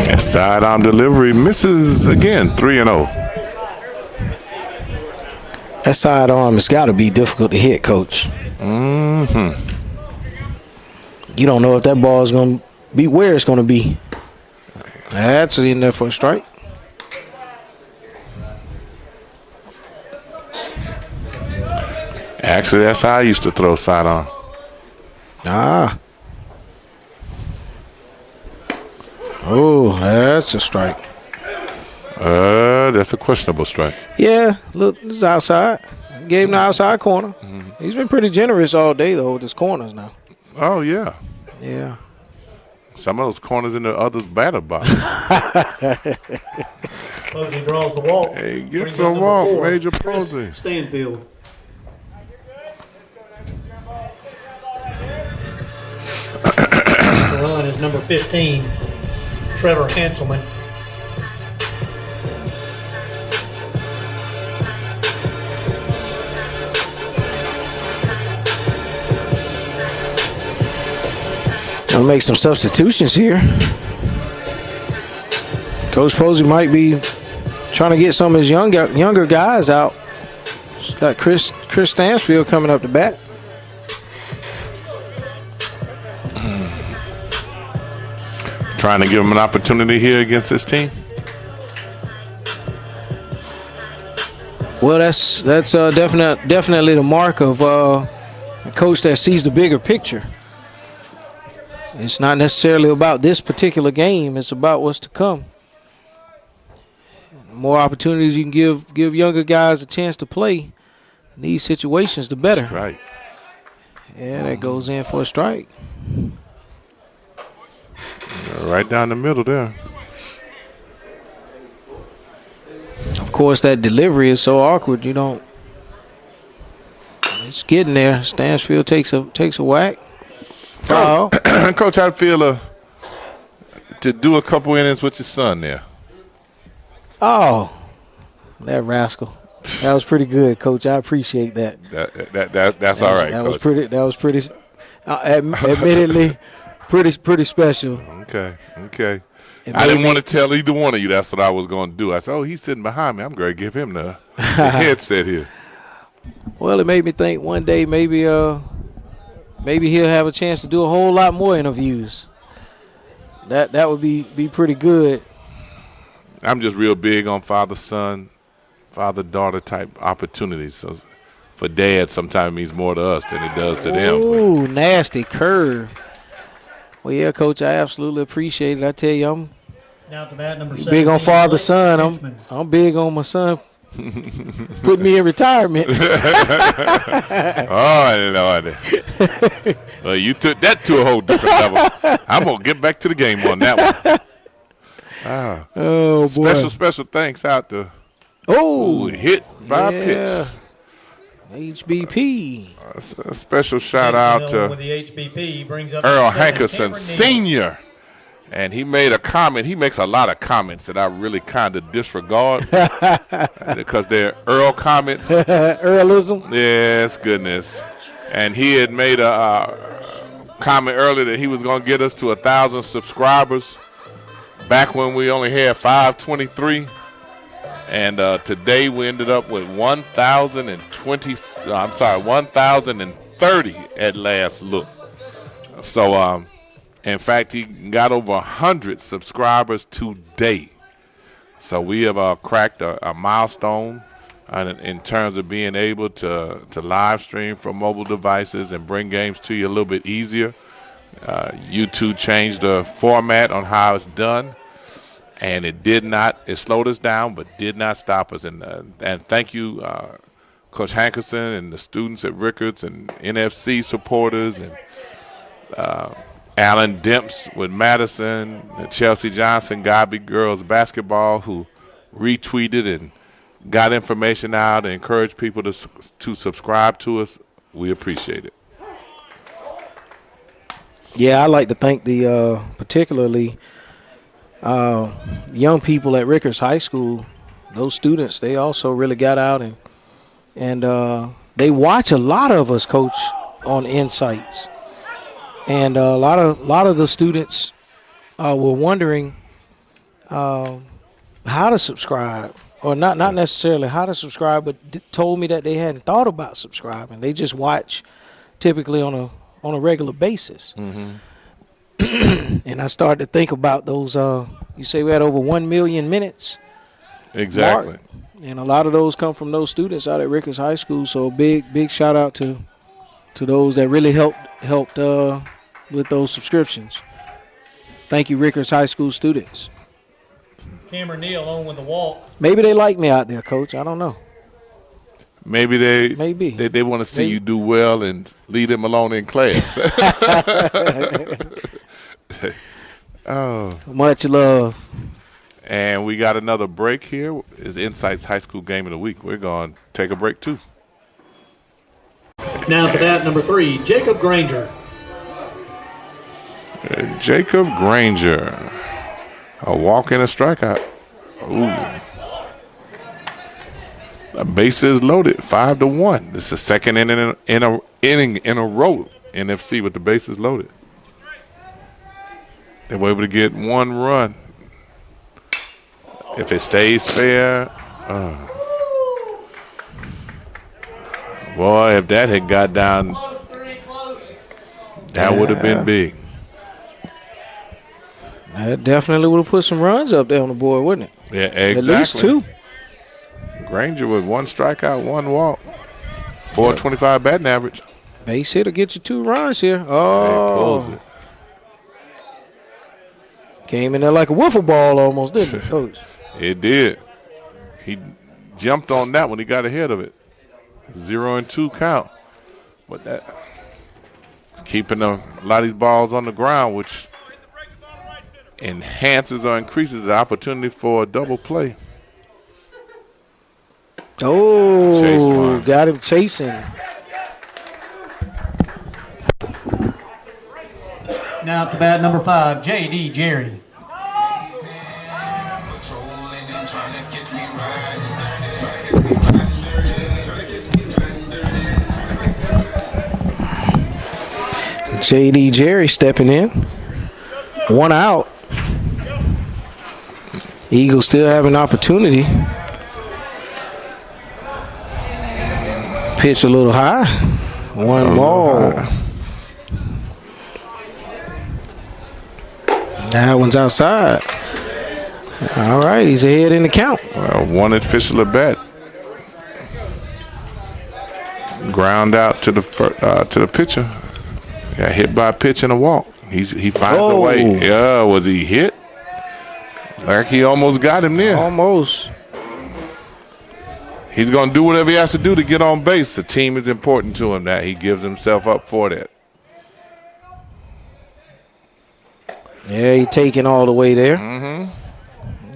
That sidearm delivery misses again, 3-0. That sidearm has got to be difficult to hit, Coach. Mm-hmm. You don't know if that ball is going to be where it's going to be. That's in there for a strike. Actually, that's how I used to throw sidearm. Oh, that's a strike. That's a questionable strike. Yeah, look, this is outside. Gave him the outside corner. Mm-hmm. He's been pretty generous all day, though, with his corners now. Oh, yeah. Yeah. Some of those corners in the other batter box. Posey draws the walk. Hey, gets a walk, 4, Major Posey. number 15, Trevor Hanselman. I'll make some substitutions here. Coach Posey might be trying to get some of his younger guys out. He's got Chris Stansfield coming up to bat. Trying to give him an opportunity here against this team. Well, that's definitely the mark of a coach that sees the bigger picture. It's not necessarily about this particular game. It's about what's to come. The more opportunities you can give younger guys a chance to play in these situations, the better. That's right. Yeah, that goes in for a strike. Right down the middle there. Of course, that delivery is so awkward. You don't. It's getting there. Stansfield takes a whack. Foul. Coach, how'd it feel to do a couple innings with your son there? Oh, that rascal. That was pretty good, Coach. I appreciate that. That's all right. That was pretty. Admittedly, pretty special. Okay. I didn't want to tell either one of you that's what I was going to do. I said, "Oh, he's sitting behind me. I'm going to give him the headset here." Well, it made me think one day maybe he'll have a chance to do a whole lot more interviews. That would be pretty good. I'm just real big on father-son, father-daughter type opportunities. So for dad, sometimes it means more to us than it does to them. Ooh, nasty curve. Well, yeah, Coach, I absolutely appreciate it. I tell you, I'm Now to bat, number 17, big on father-son. I'm big on my son putting me in retirement. Oh, Lord. Well, you took that to a whole different level. I'm going to get back to the game on that one. Oh, boy. Special thanks out to hit by pitch. HBP. A special shout out to with the HBP brings up Earl 7, Hankerson Cameron Sr. And he made a comment. He makes a lot of comments that I really kind of disregard because they're Earl comments. Earlism. Yes, goodness. And he had made a comment earlier that he was going to get us to 1,000 subscribers back when we only had 523. And today we ended up with 1,030 at last look. So, in fact, he got over 100 subscribers today. So we have cracked a milestone in terms of being able to live stream from mobile devices and bring games to you a little bit easier. YouTube changed the format on how it's done. And it slowed us down, but did not stop us. And thank you, Coach Hankerson and the students at Rickards and NFC supporters and Alan Demps with Madison, and Chelsea Johnson, Godby Girls Basketball, who retweeted and got information out and encouraged people to subscribe to us. We appreciate it. Yeah, I'd like to thank the particularly young people at Rickards High School. Those students, they also really got out and they watch a lot of us, Coach, on INSiiGHTS. And a lot of the students were wondering how to subscribe, or not necessarily how to subscribe, but told me that they hadn't thought about subscribing. They just watch typically on a regular basis. Mm-hmm. And I started to think about those. You say we had over 1 million minutes. Exactly. Mark, and a lot of those come from those students out at Rickards High School. So big shout out to those that really helped with those subscriptions. Thank you, Rickards High School students. Cameron Neal on with the walk. Maybe they like me out there, Coach. I don't know. Maybe they want to see you do well and leave them alone in class. Oh, much love. And we got another break here. Is INSiiGHTS High School Game of the Week. We're going to take a break too. Now to bat, number 3, Jacob Granger. Jacob Granger. A walk and a strikeout. Ooh. The bases loaded, 5-1. This is the second inning in a row. NFC with the bases loaded. They were able to get one run. If it stays fair, boy, if that had got down, that would have been big. That definitely would have put some runs up there on the board, wouldn't it? Yeah, exactly. At least 2. Granger with 1 strikeout, 1 walk, 425 batting average. Base hit will get you 2 runs here. He pulls it. Came in there like a wiffle ball almost, didn't it, Coach? It did. He jumped on that when he got ahead of it. 0-2 count. But that keeping a lot of these balls on the ground, which enhances or increases the opportunity for a double play. Oh, got him chasing. Now at the bat, number 5, J.D. Jerry. J.D. Jerry stepping in. 1 out. Eagles still have an opportunity. Pitch a little high. 1 ball. That one's outside. All right, he's ahead in the count. Well, 1 official at bat. Ground out to the pitcher. Got hit by a pitch and a walk. He finds a way. Yeah, was he hit? Like he almost got him there. Almost. He's going to do whatever he has to do to get on base. The team is important to him. That he gives himself up for that. Yeah, he taking all the way there.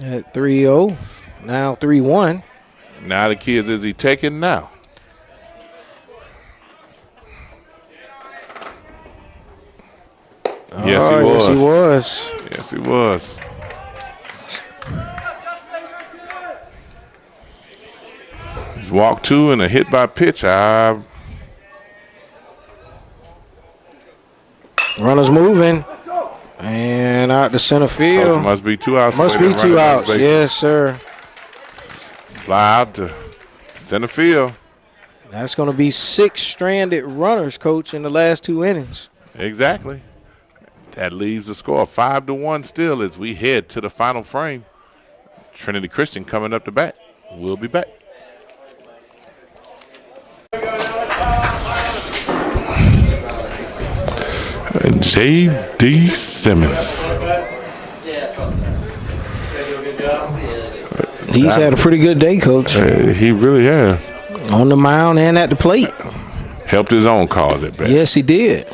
At 3-0. Now 3-1. Now the kids, is he taking now? Yes, he was. Yes, he was. Yes, he was. He's walked 2 and a hit by pitch. Runners moving. And out to center field. Must be 2 outs. Must be 2 outs. Yes, sir. Fly out to center field. That's going to be 6 stranded runners, Coach, in the last 2 innings. Exactly. That leaves the score 5-1 still as we head to the final frame. Trinity Christian coming up to bat. We'll be back. J.D. Simmons. He's had a pretty good day, Coach. He really has. On the mound and at the plate. Helped his own cause at bat. Yes, he did.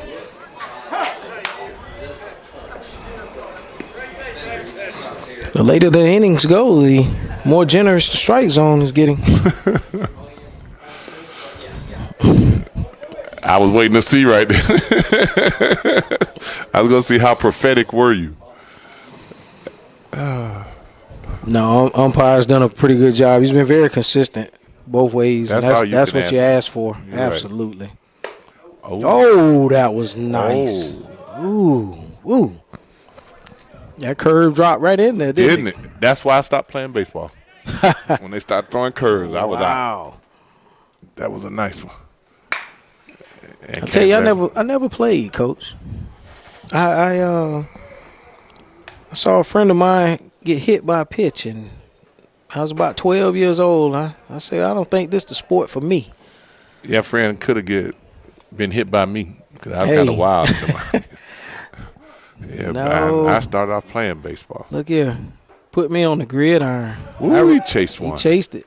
The later the innings go, the more generous the strike zone is getting. I was waiting to see right there. I was going to see how prophetic were you. No, umpire's done a pretty good job. He's been very consistent both ways. That's what you asked for. You're absolutely. Right. Oh, that was nice. Ooh. That curve dropped right in there, didn't it? That's why I stopped playing baseball. When they started throwing curves, I was out. That was a nice one. I tell you, I never played, Coach. I saw a friend of mine get hit by a pitch, and I was about 12 years old. I said, I don't think this is the sport for me. Yeah, friend could have been hit by me because I was kind of wild. Yeah, no. I started off playing baseball. Look here. Put me on the gridiron. Ooh, he chased one. He chased it.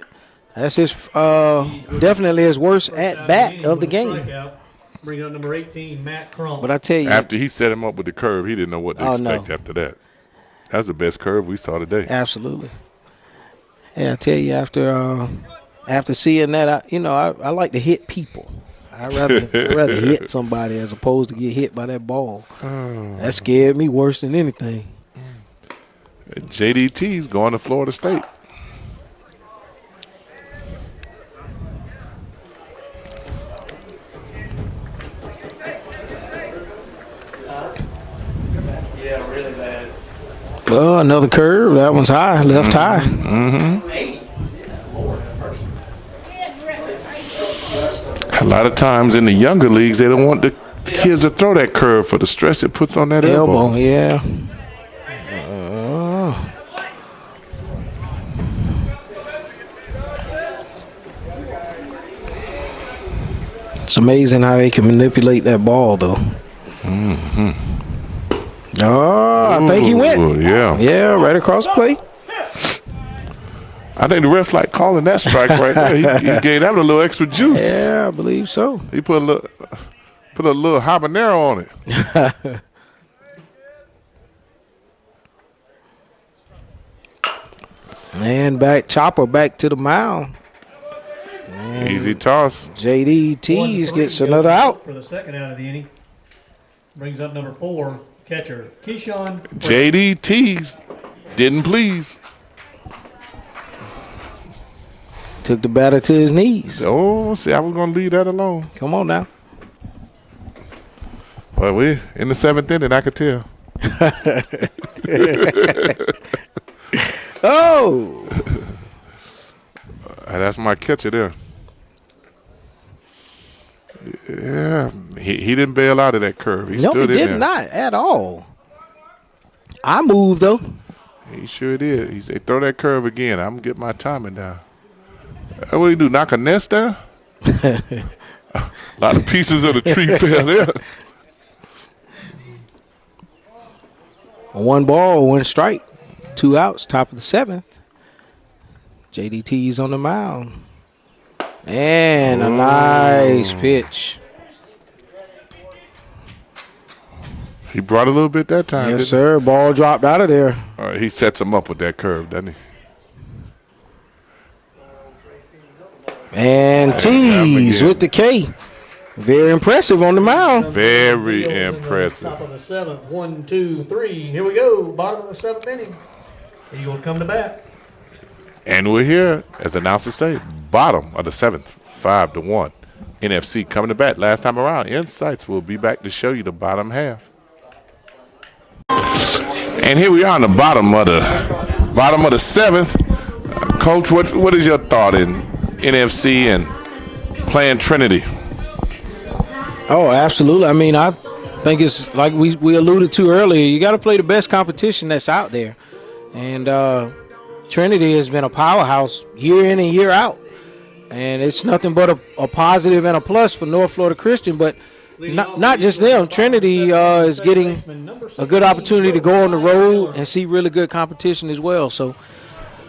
That's his definitely his worst at bat of the game. Bring up number 18, Matt Crump. But I tell you, after he set him up with the curve, he didn't know what to expect after that. That's the best curve we saw today. Absolutely. Yeah, I tell you, after seeing that, I like to hit people. I'd rather hit somebody as opposed to get hit by that ball. That scared me worse than anything. JDT's going to Florida State. Yeah, really bad. Oh, another curve. That one's high, left high. A lot of times in the younger leagues, they don't want the kids to throw that curve for the stress it puts on that elbow. Yeah. It's amazing how they can manipulate that ball, though. Oh, I think he went. Yeah, right across the plate. I think the ref like calling that strike right there. He gave that a little extra juice. Yeah, I believe so. He put a little habanero on it. And Chopper back to the mound. And easy toss. JDT's gets another out. For the second out of the inning. Brings up number 4, catcher Keyshawn. JDT's didn't please. Took the batter to his knees. Oh, see, I was going to leave that alone. Come on now. Well, we're in the 7th inning, I could tell. Oh! That's my catcher there. Yeah, he didn't bail out of that curve. He stood in there. No, he did not at all. I moved, though. He sure did. He said, throw that curve again. I'm going to get my timing down. What do you do, knock a nest down? A lot of pieces of the tree fell there. 1 ball, 1 strike. 2 outs, top of the 7th. JDT's on the mound. And a nice pitch. He brought a little bit that time. Yes, sir. Ball dropped out of there. All right, he sets him up with that curve, doesn't he? And tees with the K. Very impressive on the mound. Very impressive. Top of the 7th. 1, 2, 3. Here we go. Bottom of the 7th inning. Eagles come to bat. And we're here, as the announcers say, bottom of the 7th, 5-1. NFC coming to bat. Last time around, INSiiGHTS will be back to show you the bottom half. And here we are on the bottom of the 7th. Coach, what is your thought in NFC and playing Trinity? Oh, absolutely. I mean, I think it's like we alluded to earlier. You got to play the best competition that's out there. And Trinity has been a powerhouse year in and year out. And it's nothing but a positive and a plus for North Florida Christian. But not just them. Trinity is getting a good opportunity to go on the road and see really good competition as well. So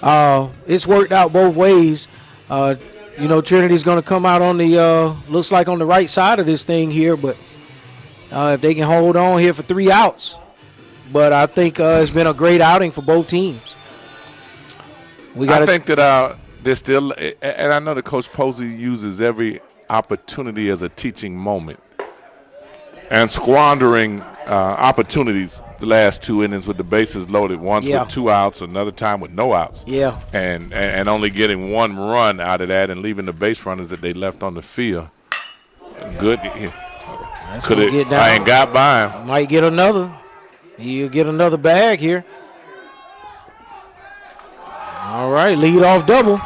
it's worked out both ways. Trinity's going to come out on the looks like on the right side of this thing here, but if they can hold on here for 3 outs. But I think it's been a great outing for both teams. I think that there's still, and I know that Coach Posey uses every opportunity as a teaching moment, and squandering opportunities the last 2 innings with the bases loaded, once with 2 outs, another time with no outs. Yeah. And only getting 1 run out of that and leaving the base runners that they left on the field. Good. I ain't got by him. Might get another. He'll get another bag here. All right, lead off double.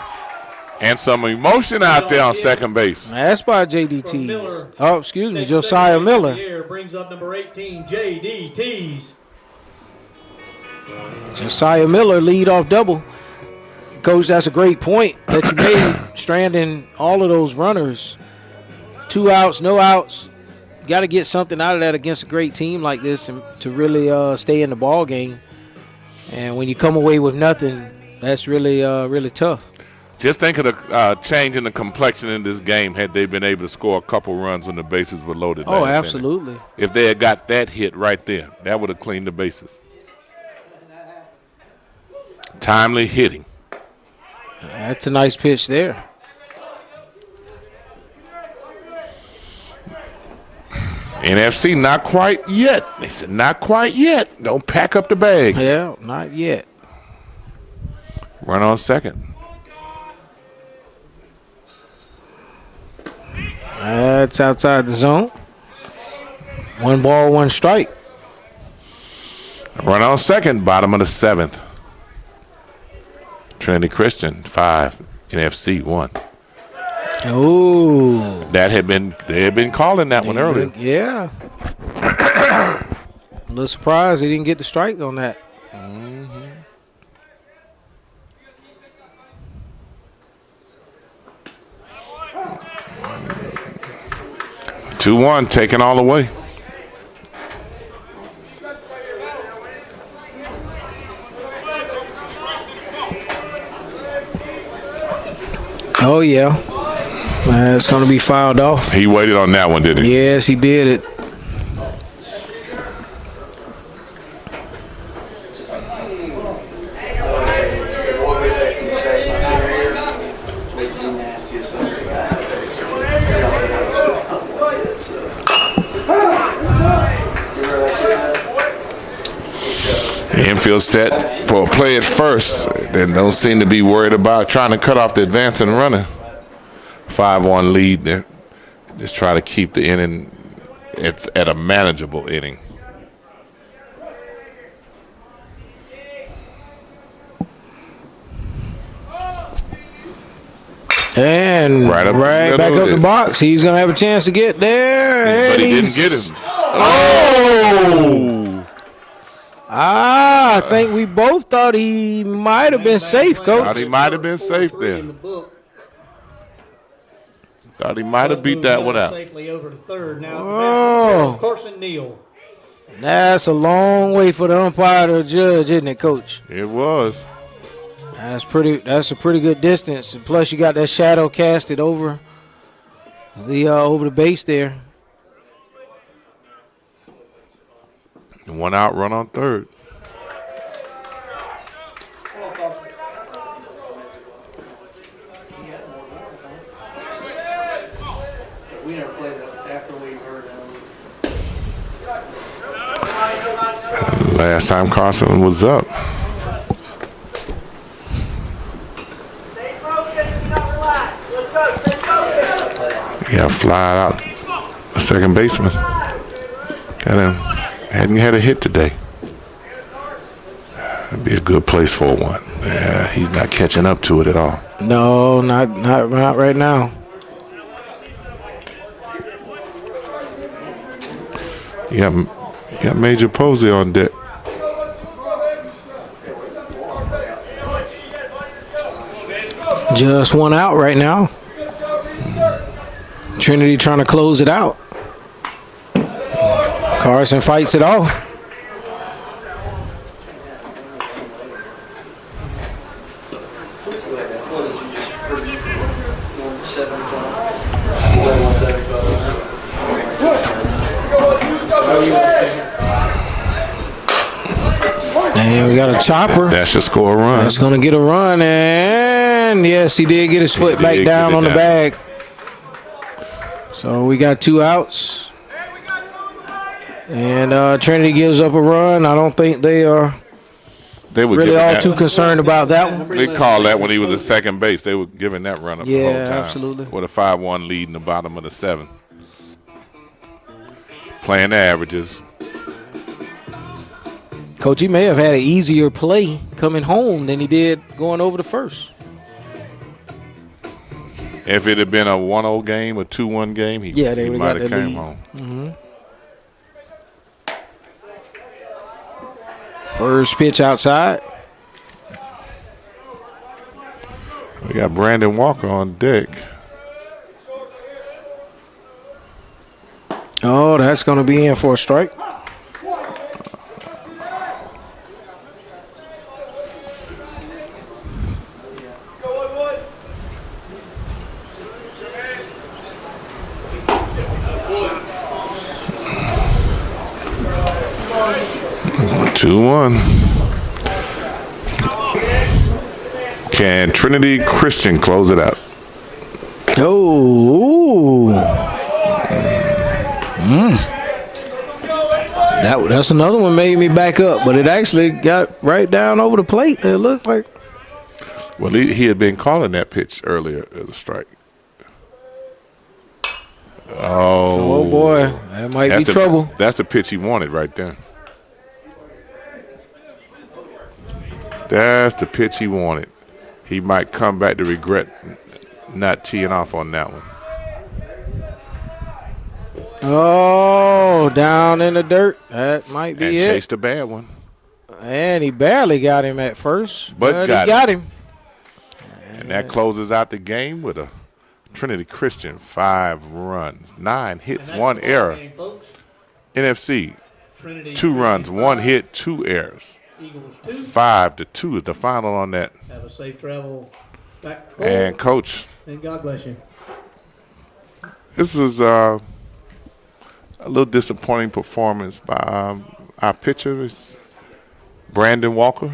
And some emotion out there on second base. That's by JDT. Oh, excuse me, Josiah Miller. Here brings up number 18, JDTs. Josiah Miller, lead off double. Coach, that's a great point that you made, stranding all of those runners. 2 outs, no outs. You got to get something out of that against a great team like this and to really stay in the ball game. And when you come away with nothing, that's really, really tough. Just think of the change in the complexion in this game had they been able to score a couple runs when the bases were loaded. Oh, absolutely. Inning. If they had got that hit right there, that would have cleaned the bases. Timely hitting. That's a nice pitch there. NFC, not quite yet. They said not quite yet. Don't pack up the bags. Yeah, not yet. Run on second. That's outside the zone. 1 ball, 1 strike. Run on second, bottom of the 7th. Trinity Christian, 5. NFC, 1. Ooh. They had been calling that one earlier. Yeah. A little surprised they didn't get the strike on that. 2-1, taken all the way. Oh, yeah. It's going to be fouled off. He waited on that one, didn't he? Yes, he did it. Infield set for a play at first. Then don't seem to be worried about trying to cut off the advancing runner. 5-1 lead there. Just try to keep the inning. It's at a manageable inning. And right back up the box. He's going to have a chance to get there. But he didn't get him. Oh! I think we both thought he might have been safe, Coach. Thought he might have been safe there. Thought he might have beat that one out. Safely over to third. Now, oh. Carson Neal. That's a long way for the umpire to judge, isn't it, Coach? It was. That's a pretty good distance. And plus, you got that shadow casted over the base there. 1 out, run on third. We never played after we heard Last time Carson was up. Yeah, fly out the second baseman. Hadn't had a hit today. That'd be a good place for one. Yeah, he's not catching up to it at all. No, not right now. You got Major Posey on deck. Just 1 out right now. Trinity trying to close it out. Carson fights it off. And we got a chopper. That should score a run. That's going to get a run. And yes, he did get his foot back down on the bag. So we got 2 outs. And Trinity gives up a run. I don't think they are really all too concerned about that one. They called that when he was at second base. They were giving that run up the whole time. Yeah, absolutely. With a 5-1 lead in the bottom of the 7th. Playing the averages. Coach, he may have had an easier play coming home than he did going over the first. If it had been a 1-0 game, a 2-1 game, he might have came home. Mm-hmm. First pitch outside. We got Brandon Walker on deck. Oh, that's going to be in for a strike. Can Trinity Christian close it out? Oh. that's another one made me back up, but it actually got right down over the plate. It looked like. Well, he had been calling that pitch earlier as a strike. Oh boy, that might be trouble. That's the pitch he wanted right there. That's the pitch he wanted. He might come back to regret not teeing off on that one. Oh, down in the dirt. That might be it. And chased a bad one. And he barely got him at first, but he got him. And that closes out the game with a Trinity Christian 5 runs, 9 hits, 1 error. NFC, Trinity 2 runs, 1 hit, 2 errors. Eagles 2. 5-2 is the final on that. Have a safe travel back home. And Coach, and God bless you. This was a little disappointing performance by our pitcher, Brandon Walker.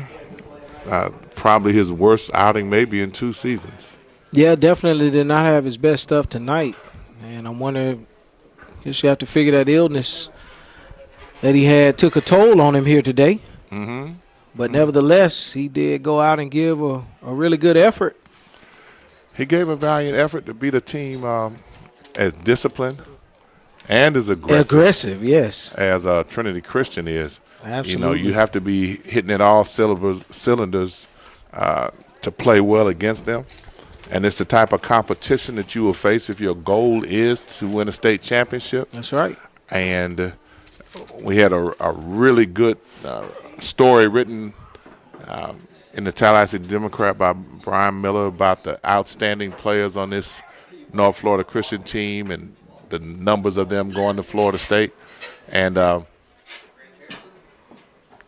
Probably his worst outing maybe in 2 seasons. Yeah, definitely did not have his best stuff tonight. And I'm wondering, I guess you have to figure that illness that he had took a toll on him here today. Mm-hmm. But nevertheless, he did go out and give a really good effort. He gave a valiant effort to beat a team as disciplined and as aggressive. Aggressive, yes. As Trinity Christian is. Absolutely. You have to be hitting at all cylinders to play well against them. And it's the type of competition that you will face if your goal is to win a state championship. That's right. And we had a really good story written in the Tallahassee Democrat by Brian Miller about the outstanding players on this North Florida Christian team and the numbers of them going to Florida State. And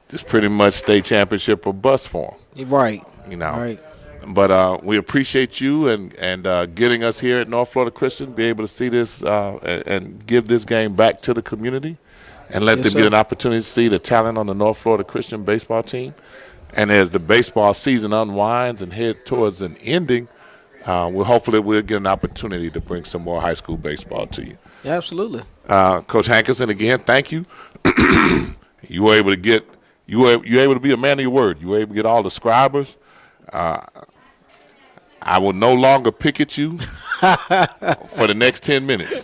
it's pretty much state championship or bust for them. Right. Right. But we appreciate you and getting us here at North Florida Christian, be able to see this and give this game back to the community and let them get an opportunity to see the talent on the North Florida Christian baseball team. And as the baseball season unwinds and head towards an ending, hopefully we'll get an opportunity to bring some more high school baseball to you. Absolutely. Coach Hankerson, again, thank you. You were able to be a man of your word. You were able to get all the scribers. I will no longer pick at you for the next 10 minutes.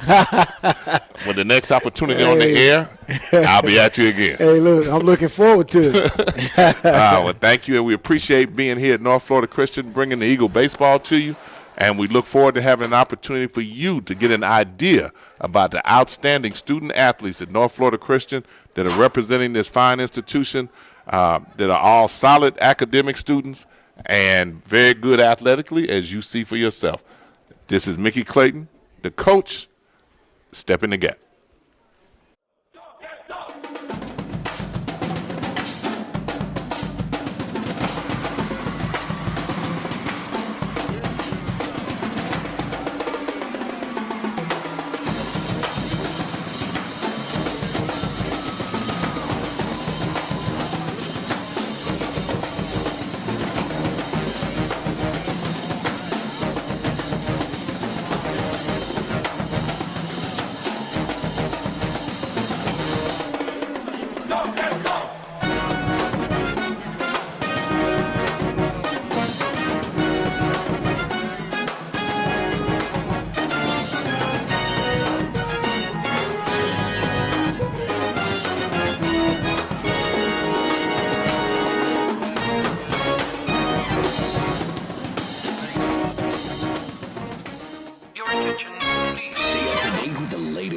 When the next opportunity on the air, I'll be at you again. Hey, look, I'm looking forward to it. Well, thank you, and we appreciate being here at North Florida Christian, bringing the Eagle baseball to you. And we look forward to having an opportunity for you to get an idea about the outstanding student athletes at North Florida Christian that are representing this fine institution, that are all solid academic students and very good athletically, as you see for yourself. This is Mickey Clayton, the coach, stepping the gap.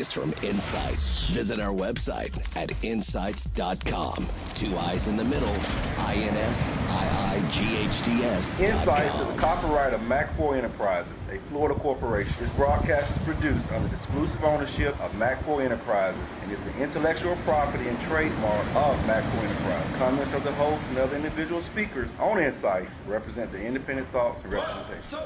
From INSiiGHTS. Visit our website at INSiiGHTS.com. 2 I's in the middle. INSiiGHTS. INSiiGHTS is a copyright of Mac4 Enterprises, a Florida corporation. This broadcast is produced under the exclusive ownership of Mac4 Enterprises and is the intellectual property and trademark of Mac4 Enterprises. Comments of the host and other individual speakers on INSiiGHTS represent the independent thoughts and representation.